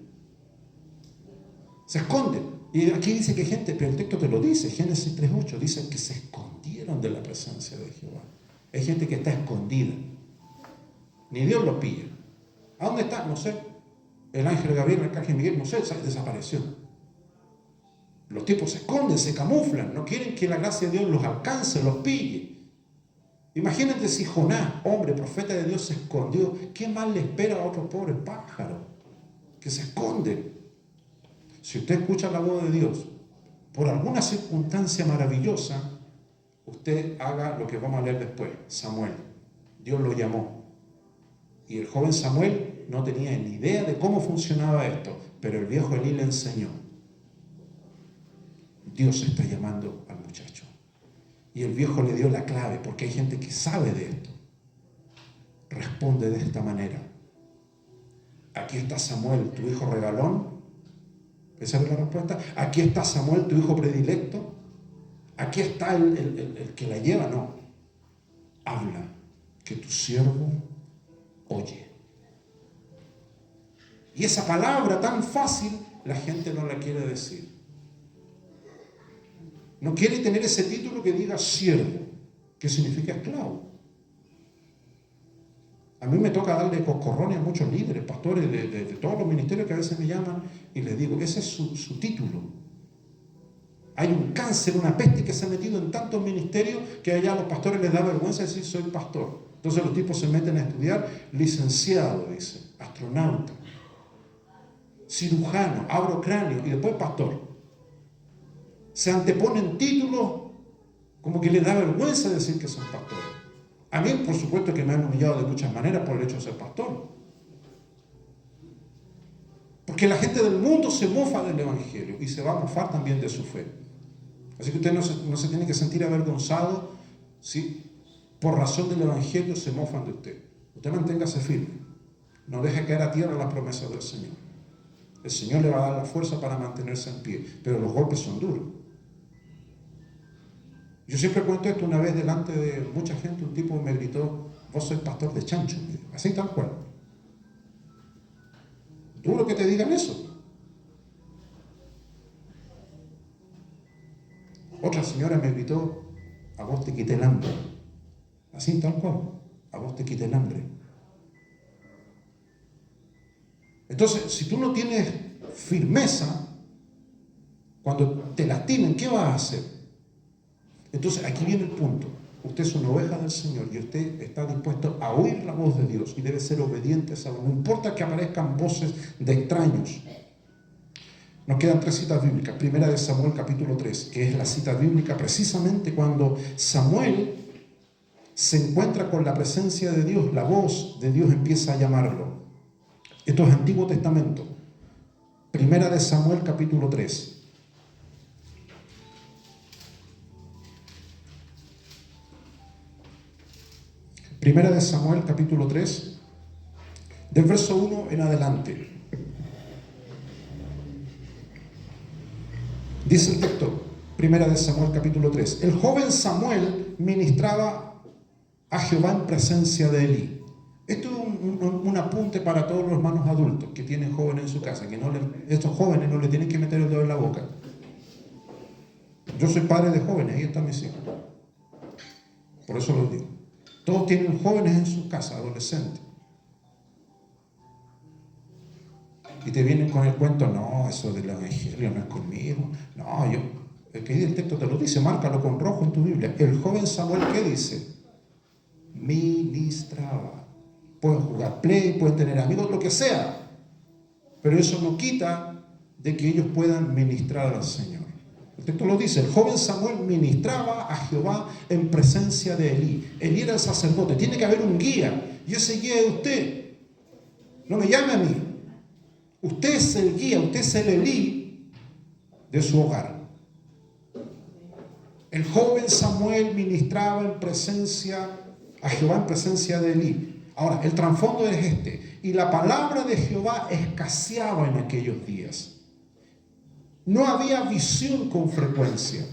Se esconden. Y aquí dice que gente, pero el texto te lo dice, Génesis 3:8, dice que se escondieron de la presencia de Jehová. Hay gente que está escondida. Ni Dios los pilla. ¿A dónde está? No sé. El ángel Gabriel, el arcángel Miguel, no sé, desapareció. Los tipos se esconden, se camuflan, no quieren que la gracia de Dios los alcance, los pille. Imagínate si Jonás, hombre, profeta de Dios, se escondió. ¿Qué más le espera a otro pobre pájaro que se esconde? Si usted escucha la voz de Dios, por alguna circunstancia maravillosa, usted haga lo que vamos a leer después. Samuel, Dios lo llamó. Y el joven Samuel no tenía ni idea de cómo funcionaba esto, pero el viejo Elí le enseñó. Dios está llamando al muchacho. Y el viejo le dio la clave, porque hay gente que sabe de esto. Responde de esta manera. Aquí está Samuel, tu hijo regalón. ¿Esa es la respuesta? Aquí está Samuel, tu hijo predilecto. Aquí está el que la lleva. No. Habla, que tu siervo oye. Y esa palabra tan fácil, la gente no la quiere decir. No quiere tener ese título que diga siervo, que significa esclavo. A mí me toca darle coscorrones a muchos líderes, pastores de todos los ministerios que a veces me llaman y les digo, ese es su título. Hay un cáncer, una peste que se ha metido en tantos ministerios que allá a los pastores les da vergüenza decir soy pastor. Entonces los tipos se meten a estudiar, licenciado, dice, astronauta, cirujano, abro cráneo y después pastor. Se anteponen títulos como que les da vergüenza decir que son pastores. A mí, por supuesto, que me han humillado de muchas maneras por el hecho de ser pastor. Porque la gente del mundo se mofa del Evangelio y se va a mofar también de su fe. Así que usted no se tiene que sentir avergonzado si por razón del Evangelio se mofan de usted. Usted manténgase firme. No deje caer a tierra las promesas del Señor. El Señor le va a dar la fuerza para mantenerse en pie, pero los golpes son duros. Yo siempre cuento esto. Una vez delante de mucha gente, un tipo me gritó, vos sois pastor de chancho, así tal cual. Duro que te digan eso. Otra señora me gritó, a vos te quité el hambre, así tal cual, a vos te quité el hambre. Entonces, si tú no tienes firmeza, cuando te lastimen, ¿qué vas a hacer? Entonces, aquí viene el punto. Usted es una oveja del Señor y usted está dispuesto a oír la voz de Dios y debe ser obediente a esa voz. No importa que aparezcan voces de extraños. Nos quedan 3 citas bíblicas. Primera de Samuel, capítulo 3, que es la cita bíblica precisamente cuando Samuel se encuentra con la presencia de Dios. La voz de Dios empieza a llamarlo. Esto es Antiguo Testamento. Primera de Samuel, capítulo 3. Primera de Samuel, capítulo 3, del verso 1 en adelante. Dice el texto, Primera de Samuel, capítulo 3. El joven Samuel ministraba a Jehová en presencia de Elí. Esto es un apunte para todos los hermanos adultos que tienen jóvenes en su casa, que estos jóvenes no le tienen que meter el dedo en la boca. Yo soy padre de jóvenes, ahí están mis hijos. Por eso lo digo. Todos tienen jóvenes en su casa, adolescentes. Y te vienen con el cuento, no, eso del evangelio no es conmigo. No, el que dice el texto te lo dice, márcalo con rojo en tu Biblia. El joven Samuel, ¿qué dice? Ministraba. Pueden jugar play, pueden tener amigos, lo que sea. Pero eso no quita de que ellos puedan ministrar al Señor. El texto lo dice, el joven Samuel ministraba a Jehová en presencia de Elí. Elí era el sacerdote, tiene que haber un guía, y ese guía es usted. No me llame a mí. Usted es el guía, usted es el Elí de su hogar. El joven Samuel ministraba a Jehová en presencia de Elí. Ahora, el trasfondo es este. Y la palabra de Jehová escaseaba en aquellos días. No había visión con frecuencia,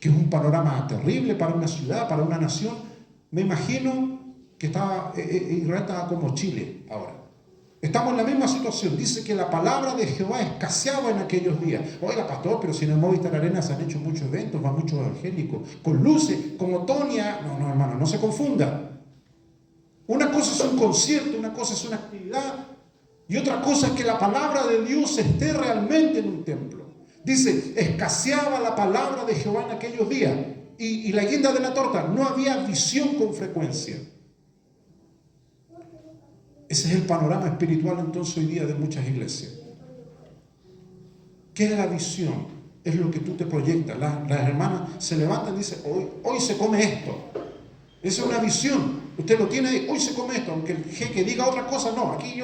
que es un panorama terrible para una ciudad, para una nación. Me imagino que Israel estaba como Chile ahora. Estamos en la misma situación. Dice que la palabra de Jehová escaseaba en aquellos días. Oiga, pastor, pero si en el Movistar Arena se han hecho muchos eventos, van muchos evangélicos, con luces, con Otonia. No, hermano, no se confunda. Una cosa es un concierto, una cosa es una actividad, y otra cosa es que la palabra de Dios esté realmente en un templo. Dice, escaseaba la palabra de Jehová en aquellos días. Y la guinda de la torta, no había visión con frecuencia. Ese es el panorama espiritual entonces hoy día de muchas iglesias. ¿Qué es la visión? Es lo que tú te proyectas. Las hermanas se levantan y dicen, hoy se come esto. Esa es una visión. Usted lo tiene ahí, hoy se come esto. Aunque el jeque diga otra cosa, no. Aquí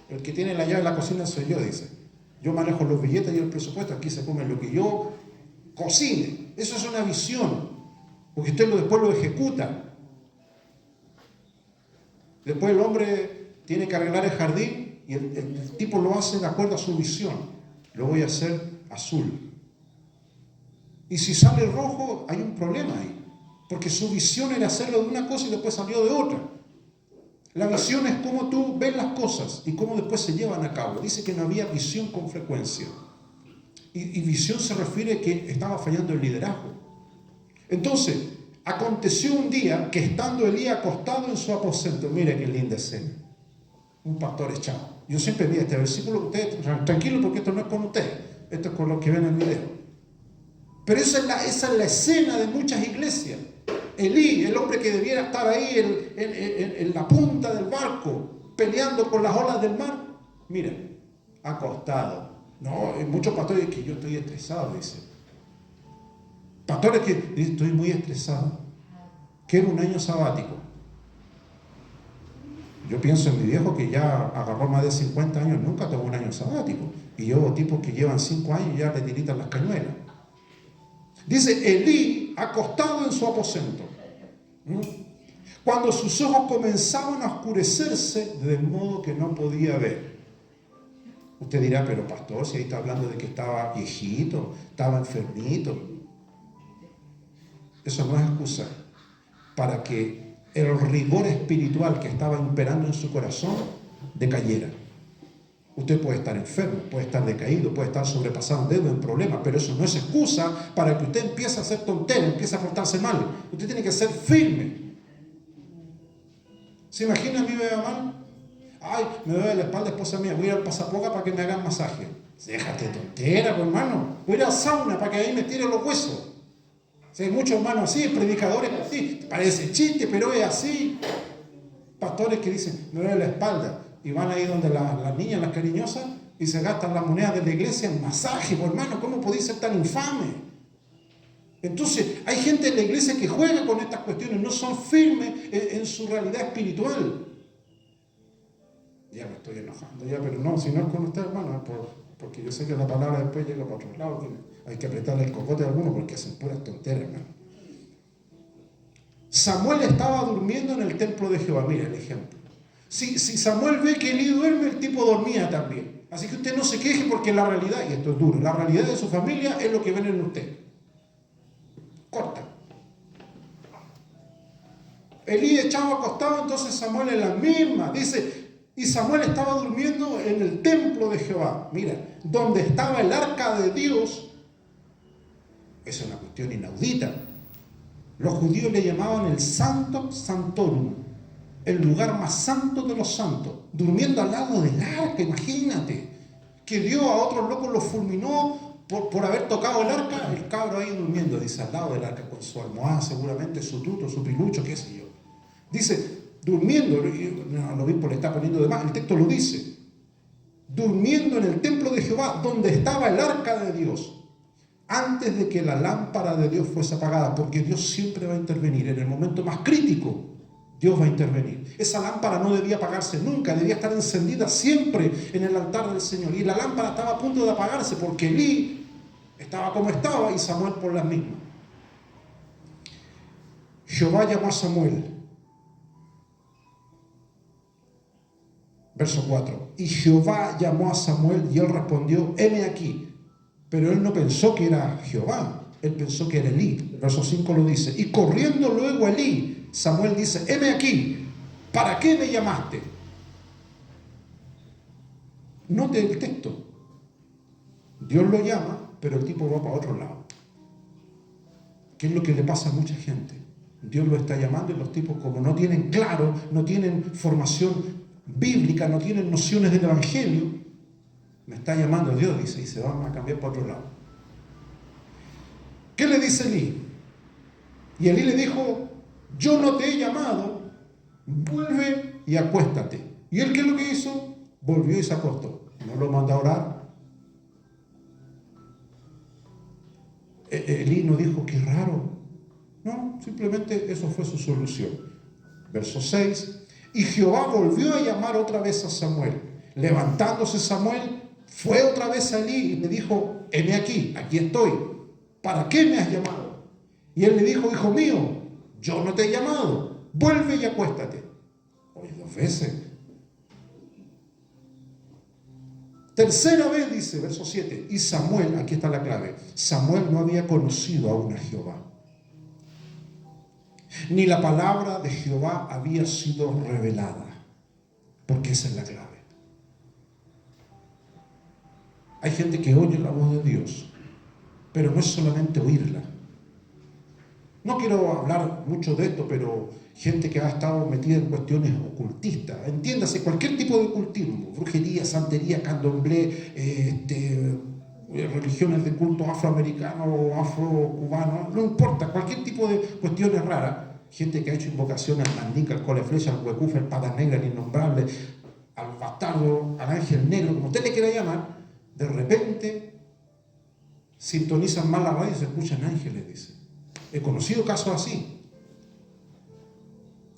el que tiene la llave de la cocina soy yo, dice. Yo manejo los billetes y el presupuesto. Aquí se come lo que yo cocine. Eso es una visión. Porque usted después lo ejecuta. Después el hombre tiene que arreglar el jardín y el tipo lo hace de acuerdo a su visión. Lo voy a hacer azul. Y si sale rojo, hay un problema ahí. Porque su visión era hacerlo de una cosa y después salió de otra. La visión es cómo tú ves las cosas y cómo después se llevan a cabo. Dice que no había visión con frecuencia. Y visión se refiere a que estaba fallando el liderazgo. Entonces, aconteció un día que estando Elí acostado en su aposento, mire qué linda escena. Un pastor echado. Yo siempre vi este versículo, ustedes tranquilo porque esto no es con ustedes, esto es con los que ven el video. Pero esa es la escena de muchas iglesias. Elí, el hombre que debiera estar ahí en la punta del barco, peleando con las olas del mar, mira, acostado. No, hay muchos pastores que yo estoy estresado, dice. Pastores que dicen, estoy muy estresado. Quiero un año sabático. Yo pienso en mi viejo que ya agarró más de 50 años, nunca tuvo un año sabático. Y yo veo tipos que llevan 5 años y ya le tiritan las cañuelas. Dice, Elí acostado en su aposento. Cuando sus ojos comenzaban a oscurecerse de modo que no podía ver. Usted dirá, pero pastor, si ahí está hablando de que estaba viejito, estaba enfermito. Eso no es excusa para que el rigor espiritual que estaba imperando en su corazón decayera. Usted puede estar enfermo, puede estar decaído, puede estar sobrepasado en deuda, en problemas, pero eso no es excusa para que usted empiece a hacer tonterías, empiece a portarse mal. Usted tiene que ser firme. ¿Se imagina a mí me va mal? Ay, me duele la espalda, esposa mía, voy a ir al Pasapoga para que me hagan masaje. Déjate tontera, pues, hermano. Voy a ir al sauna para que ahí me tiren los huesos. Si hay muchos hermanos así, predicadores así, parece chiste, pero es así. Pastores que dicen, me duele la espalda, y van ahí donde las niñas, las cariñosas, y se gastan las monedas de la iglesia en masaje. Pues, hermano, ¿cómo podéis ser tan infame? Entonces, hay gente en la iglesia que juega con estas cuestiones, no son firmes en su realidad espiritual. Ya me estoy enojando, ya, pero no, si no es con usted, hermano, porque yo sé que la palabra después llega para otro lado, hay que apretarle el cocote a alguno porque hacen puras tonteras, hermano. Samuel estaba durmiendo en el templo de Jehová. Mira el ejemplo. Si Samuel ve que Elí duerme, el tipo dormía también. Así que usted no se queje porque la realidad, y esto es duro, la realidad de su familia es lo que ven en usted. Corta. Elí echaba acostado, entonces Samuel en la misma. Dice, y Samuel estaba durmiendo en el templo de Jehová. Mira, donde estaba el arca de Dios. Es una cuestión inaudita. Los judíos le llamaban el Santo Santorum, el lugar más santo de los santos, durmiendo al lado del arca. Imagínate que Dios a otros locos los fulminó por haber tocado el arca. El cabro ahí durmiendo, dice, al lado del arca, con su almohada, seguramente su tuto, su pilucho, qué sé yo. Dice, durmiendo, no, el obispo le está poniendo de más, el texto lo dice, durmiendo en el templo de Jehová, donde estaba el arca de Dios, antes de que la lámpara de Dios fuese apagada, porque Dios siempre va a intervenir. En el momento más crítico, Dios va a intervenir. Esa lámpara no debía apagarse nunca, debía estar encendida siempre en el altar del Señor. Y la lámpara estaba a punto de apagarse porque Elí estaba como estaba y Samuel por las mismas. Jehová llamó a Samuel. Verso 4. Y Jehová llamó a Samuel y él respondió, heme aquí. Pero él no pensó que era Jehová, él pensó que era Elí. El verso 5 lo dice. Y corriendo luego Elí, Samuel dice, heme aquí, ¿para qué me llamaste? Note el texto. Dios lo llama, pero el tipo va para otro lado. ¿Qué es lo que le pasa a mucha gente? Dios lo está llamando y los tipos, como no tienen claro, no tienen formación bíblica, no tienen nociones del evangelio, me está llamando Dios, dice, y se van a cambiar para otro lado. ¿Qué le dice Elí? Y Elí le dijo, yo no te he llamado, vuelve y acuéstate. ¿Y él qué es lo que hizo? Volvió y se acostó. ¿No lo manda a orar? Elí no dijo, qué raro. No, simplemente eso fue su solución. Verso 6. Y Jehová volvió a llamar otra vez a Samuel. Levantándose Samuel, fue otra vez a Elí y le dijo, heme aquí, aquí estoy. ¿Para qué me has llamado? Y él le dijo, hijo mío, yo no te he llamado. Vuelve y acuéstate. Oye, 2 veces. Tercera vez dice, verso 7. Y Samuel, aquí está la clave, Samuel no había conocido aún a Jehová. Ni la palabra de Jehová había sido revelada. Porque esa es la clave. Hay gente que oye la voz de Dios, pero no es solamente oírla. No quiero hablar mucho de esto, pero gente que ha estado metida en cuestiones ocultistas, entiéndase, cualquier tipo de ocultismo, brujería, santería, candomblé, religiones de culto afroamericano o afrocubano, no importa, cualquier tipo de cuestiones raras. Gente que ha hecho invocaciones al mandinga, al coleflecha, al huecufe, al patas negras, al innombrable, al bastardo, al ángel negro, como usted le quiera llamar, de repente sintonizan mal la radio y se escuchan ángeles, dice. He conocido casos así.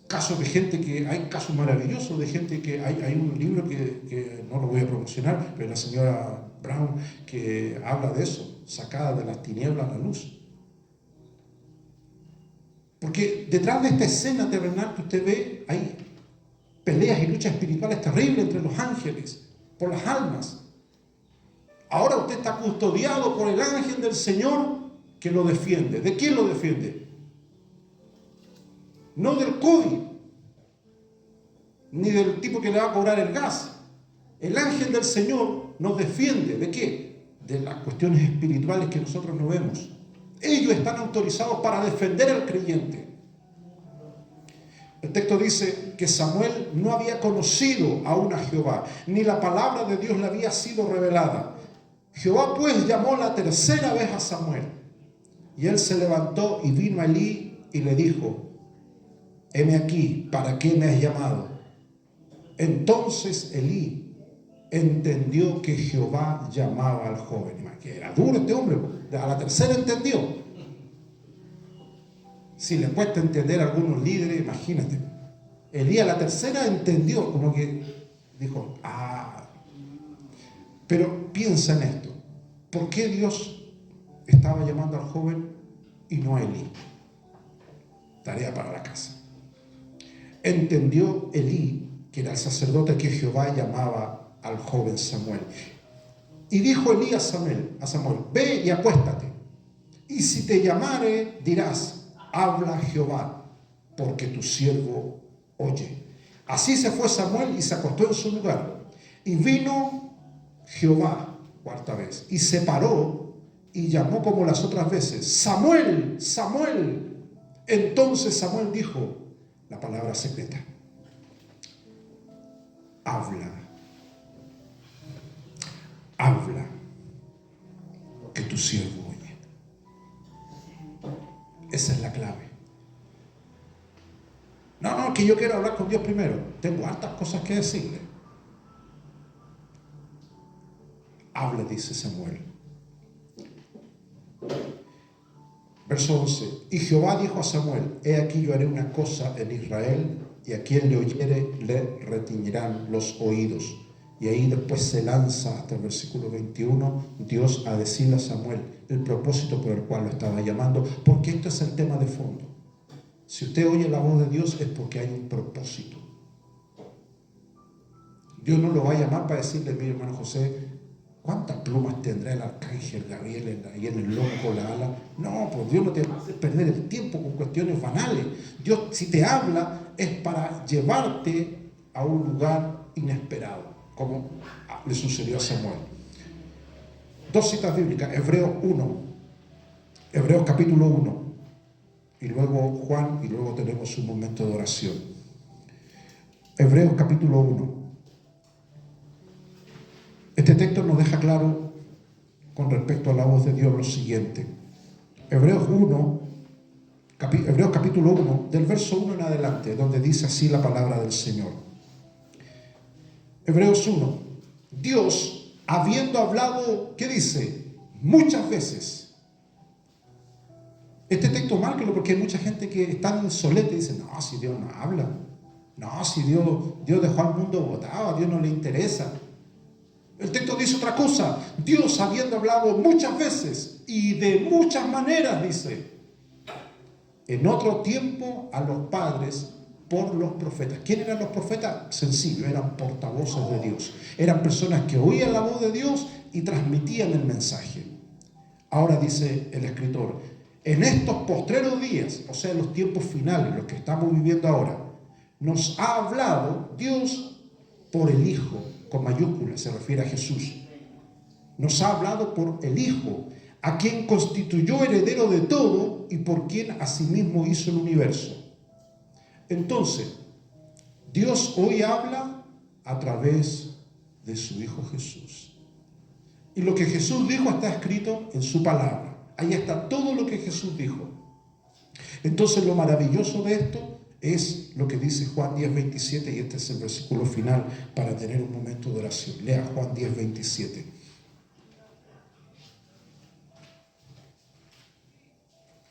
Casos de gente que, hay casos maravillosos de gente que, hay un libro que no lo voy a promocionar, pero la señora Brown que habla de eso, sacada de las tinieblas a la luz. Porque detrás de esta escena terrenal que usted ve, hay peleas y luchas espirituales terribles entre los ángeles, por las almas. Ahora usted está custodiado por el ángel del Señor que lo defiende. ¿De quién lo defiende? No del COVID, ni del tipo que le va a cobrar el gas. El ángel del Señor nos defiende. ¿De qué? De las cuestiones espirituales que nosotros no vemos. Ellos están autorizados para defender al creyente. El texto dice que Samuel no había conocido aún a Jehová, ni la palabra de Dios le había sido revelada. Jehová pues llamó la tercera vez a Samuel, y él se levantó y vino a Elí y le dijo, heme aquí, ¿para qué me has llamado? Entonces Elí entendió que Jehová llamaba al joven. Que era duro este hombre, a la tercera entendió. Si le cuesta entender a algunos líderes, imagínate. Elí a la tercera entendió, como que dijo, pero piensa en esto. ¿Por qué Dios estaba llamando al joven y no a Elí? tarea para la casa. Entendió Elí que era el sacerdote que Jehová llamaba al joven Samuel. Y dijo Elí a Samuel, ve y acuéstate. Y si te llamare, dirás, habla Jehová, porque tu siervo oye. Así se fue Samuel y se acostó en su lugar. Y vino Jehová, cuarta vez, y se paró y llamó como las otras veces, Samuel, Samuel. Entonces Samuel dijo la palabra secreta, habla, habla, que tu siervo oye. Esa es la clave. No, que yo quiero hablar con Dios primero. Tengo hartas cosas que decirle. Habla, dice Samuel. Verso 11. Y Jehová dijo a Samuel, he aquí yo haré una cosa en Israel, y a quien le oyere le retiñirán los oídos. Y ahí después se lanza hasta el versículo 21, Dios a decirle a Samuel el propósito por el cual lo estaba llamando, porque esto es el tema de fondo. Si usted oye la voz de Dios es porque hay un propósito. Dios no lo va a llamar para decirle, mi hermano José, ¿cuántas plumas tendrá el arcángel Gabriel ahí en el lomo con la ala? No, pues Dios no te va a hacer perder el tiempo con cuestiones banales. Dios, si te habla, es para llevarte a un lugar inesperado, como le sucedió a Samuel. Dos citas bíblicas, Hebreos capítulo 1, y luego Juan, y luego tenemos un momento de oración. Hebreos capítulo 1. Este texto nos deja claro con respecto a la voz de Dios lo siguiente. Hebreos capítulo 1, del verso 1 en adelante, donde dice así la palabra del Señor. Hebreos 1. Dios, habiendo hablado, ¿qué dice? Muchas veces. Este texto márquelo porque hay mucha gente que está insolente y dice, no, si Dios no habla. No, si Dios dejó al mundo botado, a Dios no le interesa. El texto dice otra cosa. Dios, habiendo hablado muchas veces y de muchas maneras, dice, en otro tiempo a los padres por los profetas. ¿Quién eran los profetas? Sencillo, eran portavoces de Dios. Eran personas que oían la voz de Dios y transmitían el mensaje. Ahora dice el escritor, en estos postreros días, o sea, en los tiempos finales, los que estamos viviendo ahora, nos ha hablado Dios por el Hijo, con mayúsculas, se refiere a Jesús. Nos ha hablado por el Hijo, a quien constituyó heredero de todo y por quien asimismo hizo el universo. Entonces, Dios hoy habla a través de su Hijo Jesús. Y lo que Jesús dijo está escrito en su palabra. Ahí está todo lo que Jesús dijo. Entonces, lo maravilloso de esto es lo que dice Juan 10:27, y este es el versículo final para tener un momento de oración. Lea Juan 10:27.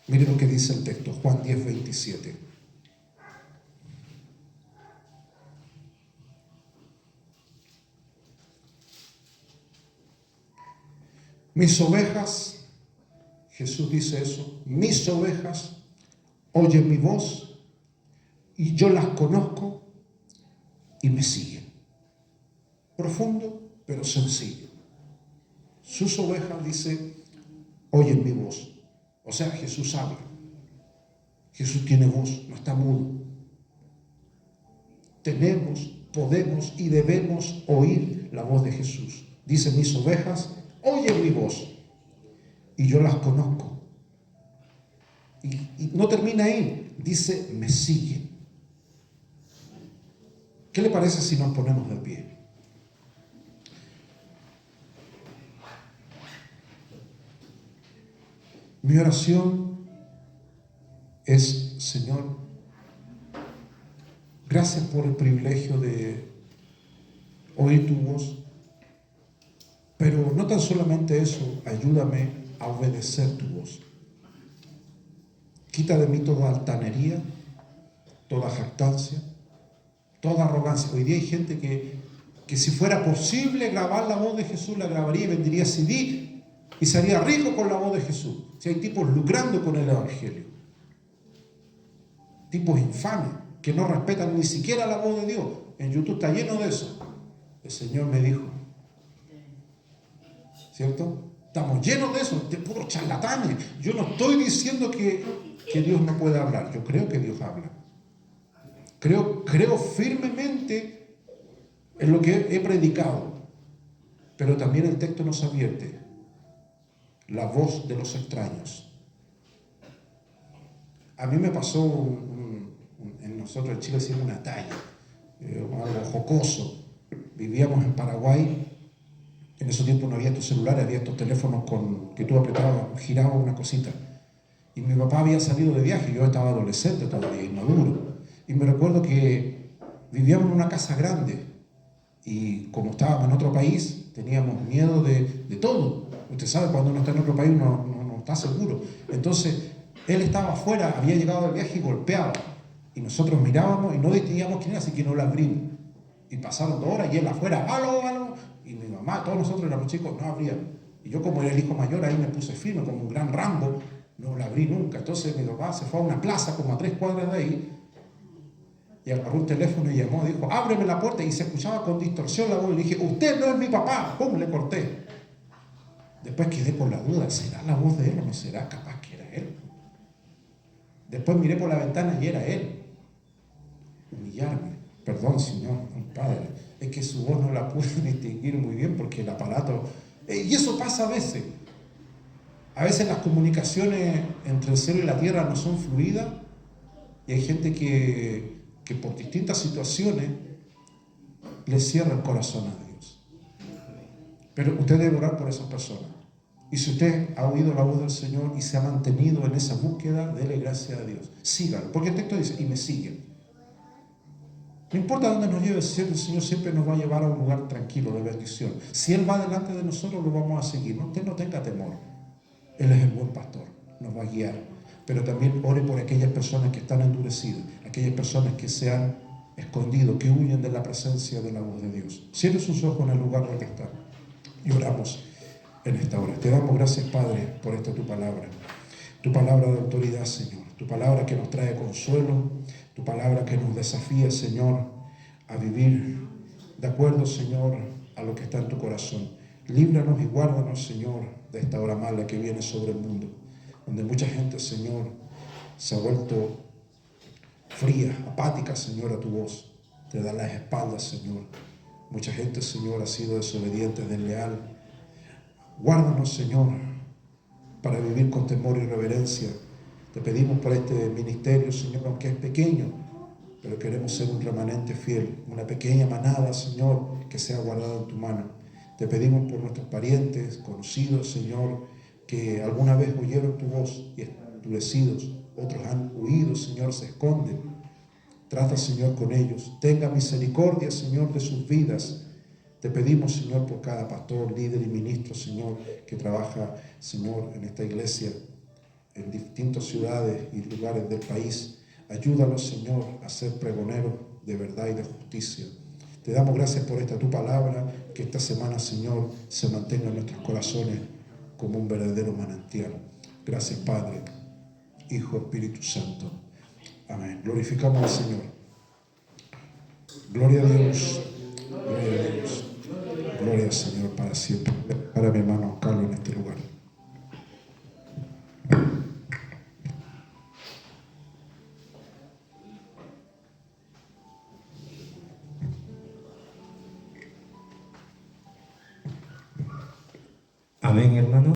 Mire lo que dice el texto, Juan 10:27. Mis ovejas, Jesús dice eso, mis ovejas oyen mi voz y yo las conozco y me siguen. Profundo, pero sencillo. Sus ovejas, dice, oyen mi voz. O sea, Jesús habla. Jesús tiene voz, no está mudo. Tenemos, podemos y debemos oír la voz de Jesús. Dice, mis ovejas oyen mi voz y yo las conozco. Y no termina ahí, dice, me siguen. ¿Qué le parece si nos ponemos de pie? Mi oración es, Señor, gracias por el privilegio de oír tu voz, pero no tan solamente eso, ayúdame a obedecer tu voz. Quita de mí toda altanería, toda jactancia, toda arrogancia. Hoy día hay gente que si fuera posible grabar la voz de Jesús, la grabaría y vendería CD y sería rico con la voz de Jesús. Si hay tipos lucrando con el Evangelio. tipos infames, que no respetan ni siquiera la voz de Dios. En YouTube está lleno de eso. El Señor me dijo, ¿cierto? Estamos llenos de eso, de puros charlatanes. Yo no estoy diciendo que Dios no puede hablar. Yo creo que Dios habla. Creo firmemente en lo que he predicado. Pero también el texto nos advierte la voz de los extraños. A mí me pasó, en nosotros en Chile decimos una talla, algo jocoso. Vivíamos en Paraguay. En esos tiempos no había estos celulares, había estos teléfonos que tú apretabas, girabas una cosita. Y mi papá había salido de viaje, yo estaba adolescente todavía, inmaduro. Y me recuerdo que vivíamos en una casa grande y como estábamos en otro país, teníamos miedo de todo. Usted sabe, cuando uno está en otro país no está seguro. Entonces, él estaba afuera, había llegado del viaje y golpeaba. Y nosotros mirábamos y no distinguíamos quién era, así que no lo abrimos. Y pasaron 2 horas y él afuera, ¡aló, aló! Y mi mamá, todos nosotros éramos chicos, no abríamos. Y yo, como era el hijo mayor, ahí me puse firme, como un gran Rambo, no la abrí nunca. Entonces mi papá se fue a una plaza, como a 3 cuadras de ahí, y agarró un teléfono y llamó, dijo, ábreme la puerta, y se escuchaba con distorsión la voz, y le dije, usted no es mi papá, ¡pum!, le corté. Después quedé con la duda, ¿será la voz de él o no será? Capaz que era él. Después miré por la ventana y era él. Humillarme, perdón Señor, Padre, es que su voz no la pude distinguir muy bien porque el aparato, y eso pasa a veces. A veces las comunicaciones entre el cielo y la tierra no son fluidas y hay gente que por distintas situaciones le cierra el corazón a Dios. Pero usted debe orar por esas personas. Y si usted ha oído la voz del Señor y se ha mantenido en esa búsqueda, dele gracias a Dios. Sígalo, porque el texto dice, y me siguen. No importa dónde nos lleve, el Señor siempre nos va a llevar a un lugar tranquilo, de bendición. Si Él va delante de nosotros, lo vamos a seguir. Usted no tenga temor. Él es el buen pastor, nos va a guiar. Pero también ore por aquellas personas que están endurecidas, aquellas personas que se han escondido, que huyen de la presencia de la voz de Dios. Cierre sus ojos en el lugar donde están y oramos en esta hora. Te damos gracias, Padre, por esta tu palabra de autoridad, Señor, tu palabra que nos trae consuelo, tu palabra que nos desafía, Señor, a vivir de acuerdo, Señor, a lo que está en tu corazón. Líbranos y guárdanos, Señor, de esta hora mala que viene sobre el mundo, donde mucha gente, Señor, se ha vuelto fría, apática, Señor, a tu voz. Te da las espaldas, Señor. Mucha gente, Señor, ha sido desobediente, desleal. Guárdanos, Señor, para vivir con temor y reverencia. Te pedimos por este ministerio, Señor, aunque es pequeño, pero queremos ser un remanente fiel, una pequeña manada, Señor, que sea guardada en tu mano. Te pedimos por nuestros parientes, conocidos, Señor, que alguna vez oyeron tu voz y endurecidos, otros han huido, Señor, se esconden. Trata, Señor, con ellos. Tenga misericordia, Señor, de sus vidas. Te pedimos, Señor, por cada pastor, líder y ministro, Señor, que trabaja, Señor, en esta iglesia, en distintas ciudades y lugares del país. Ayúdalos, Señor, a ser pregoneros de verdad y de justicia. Te damos gracias por esta tu palabra, que esta semana, Señor, se mantenga en nuestros corazones como un verdadero manantial. Gracias, Padre, Hijo, Espíritu Santo. Amén. Glorificamos al Señor. Gloria a Dios. Gloria a Dios. Gloria al Señor para siempre. Para mi hermano Carlos en este lugar.
Amén, hermano.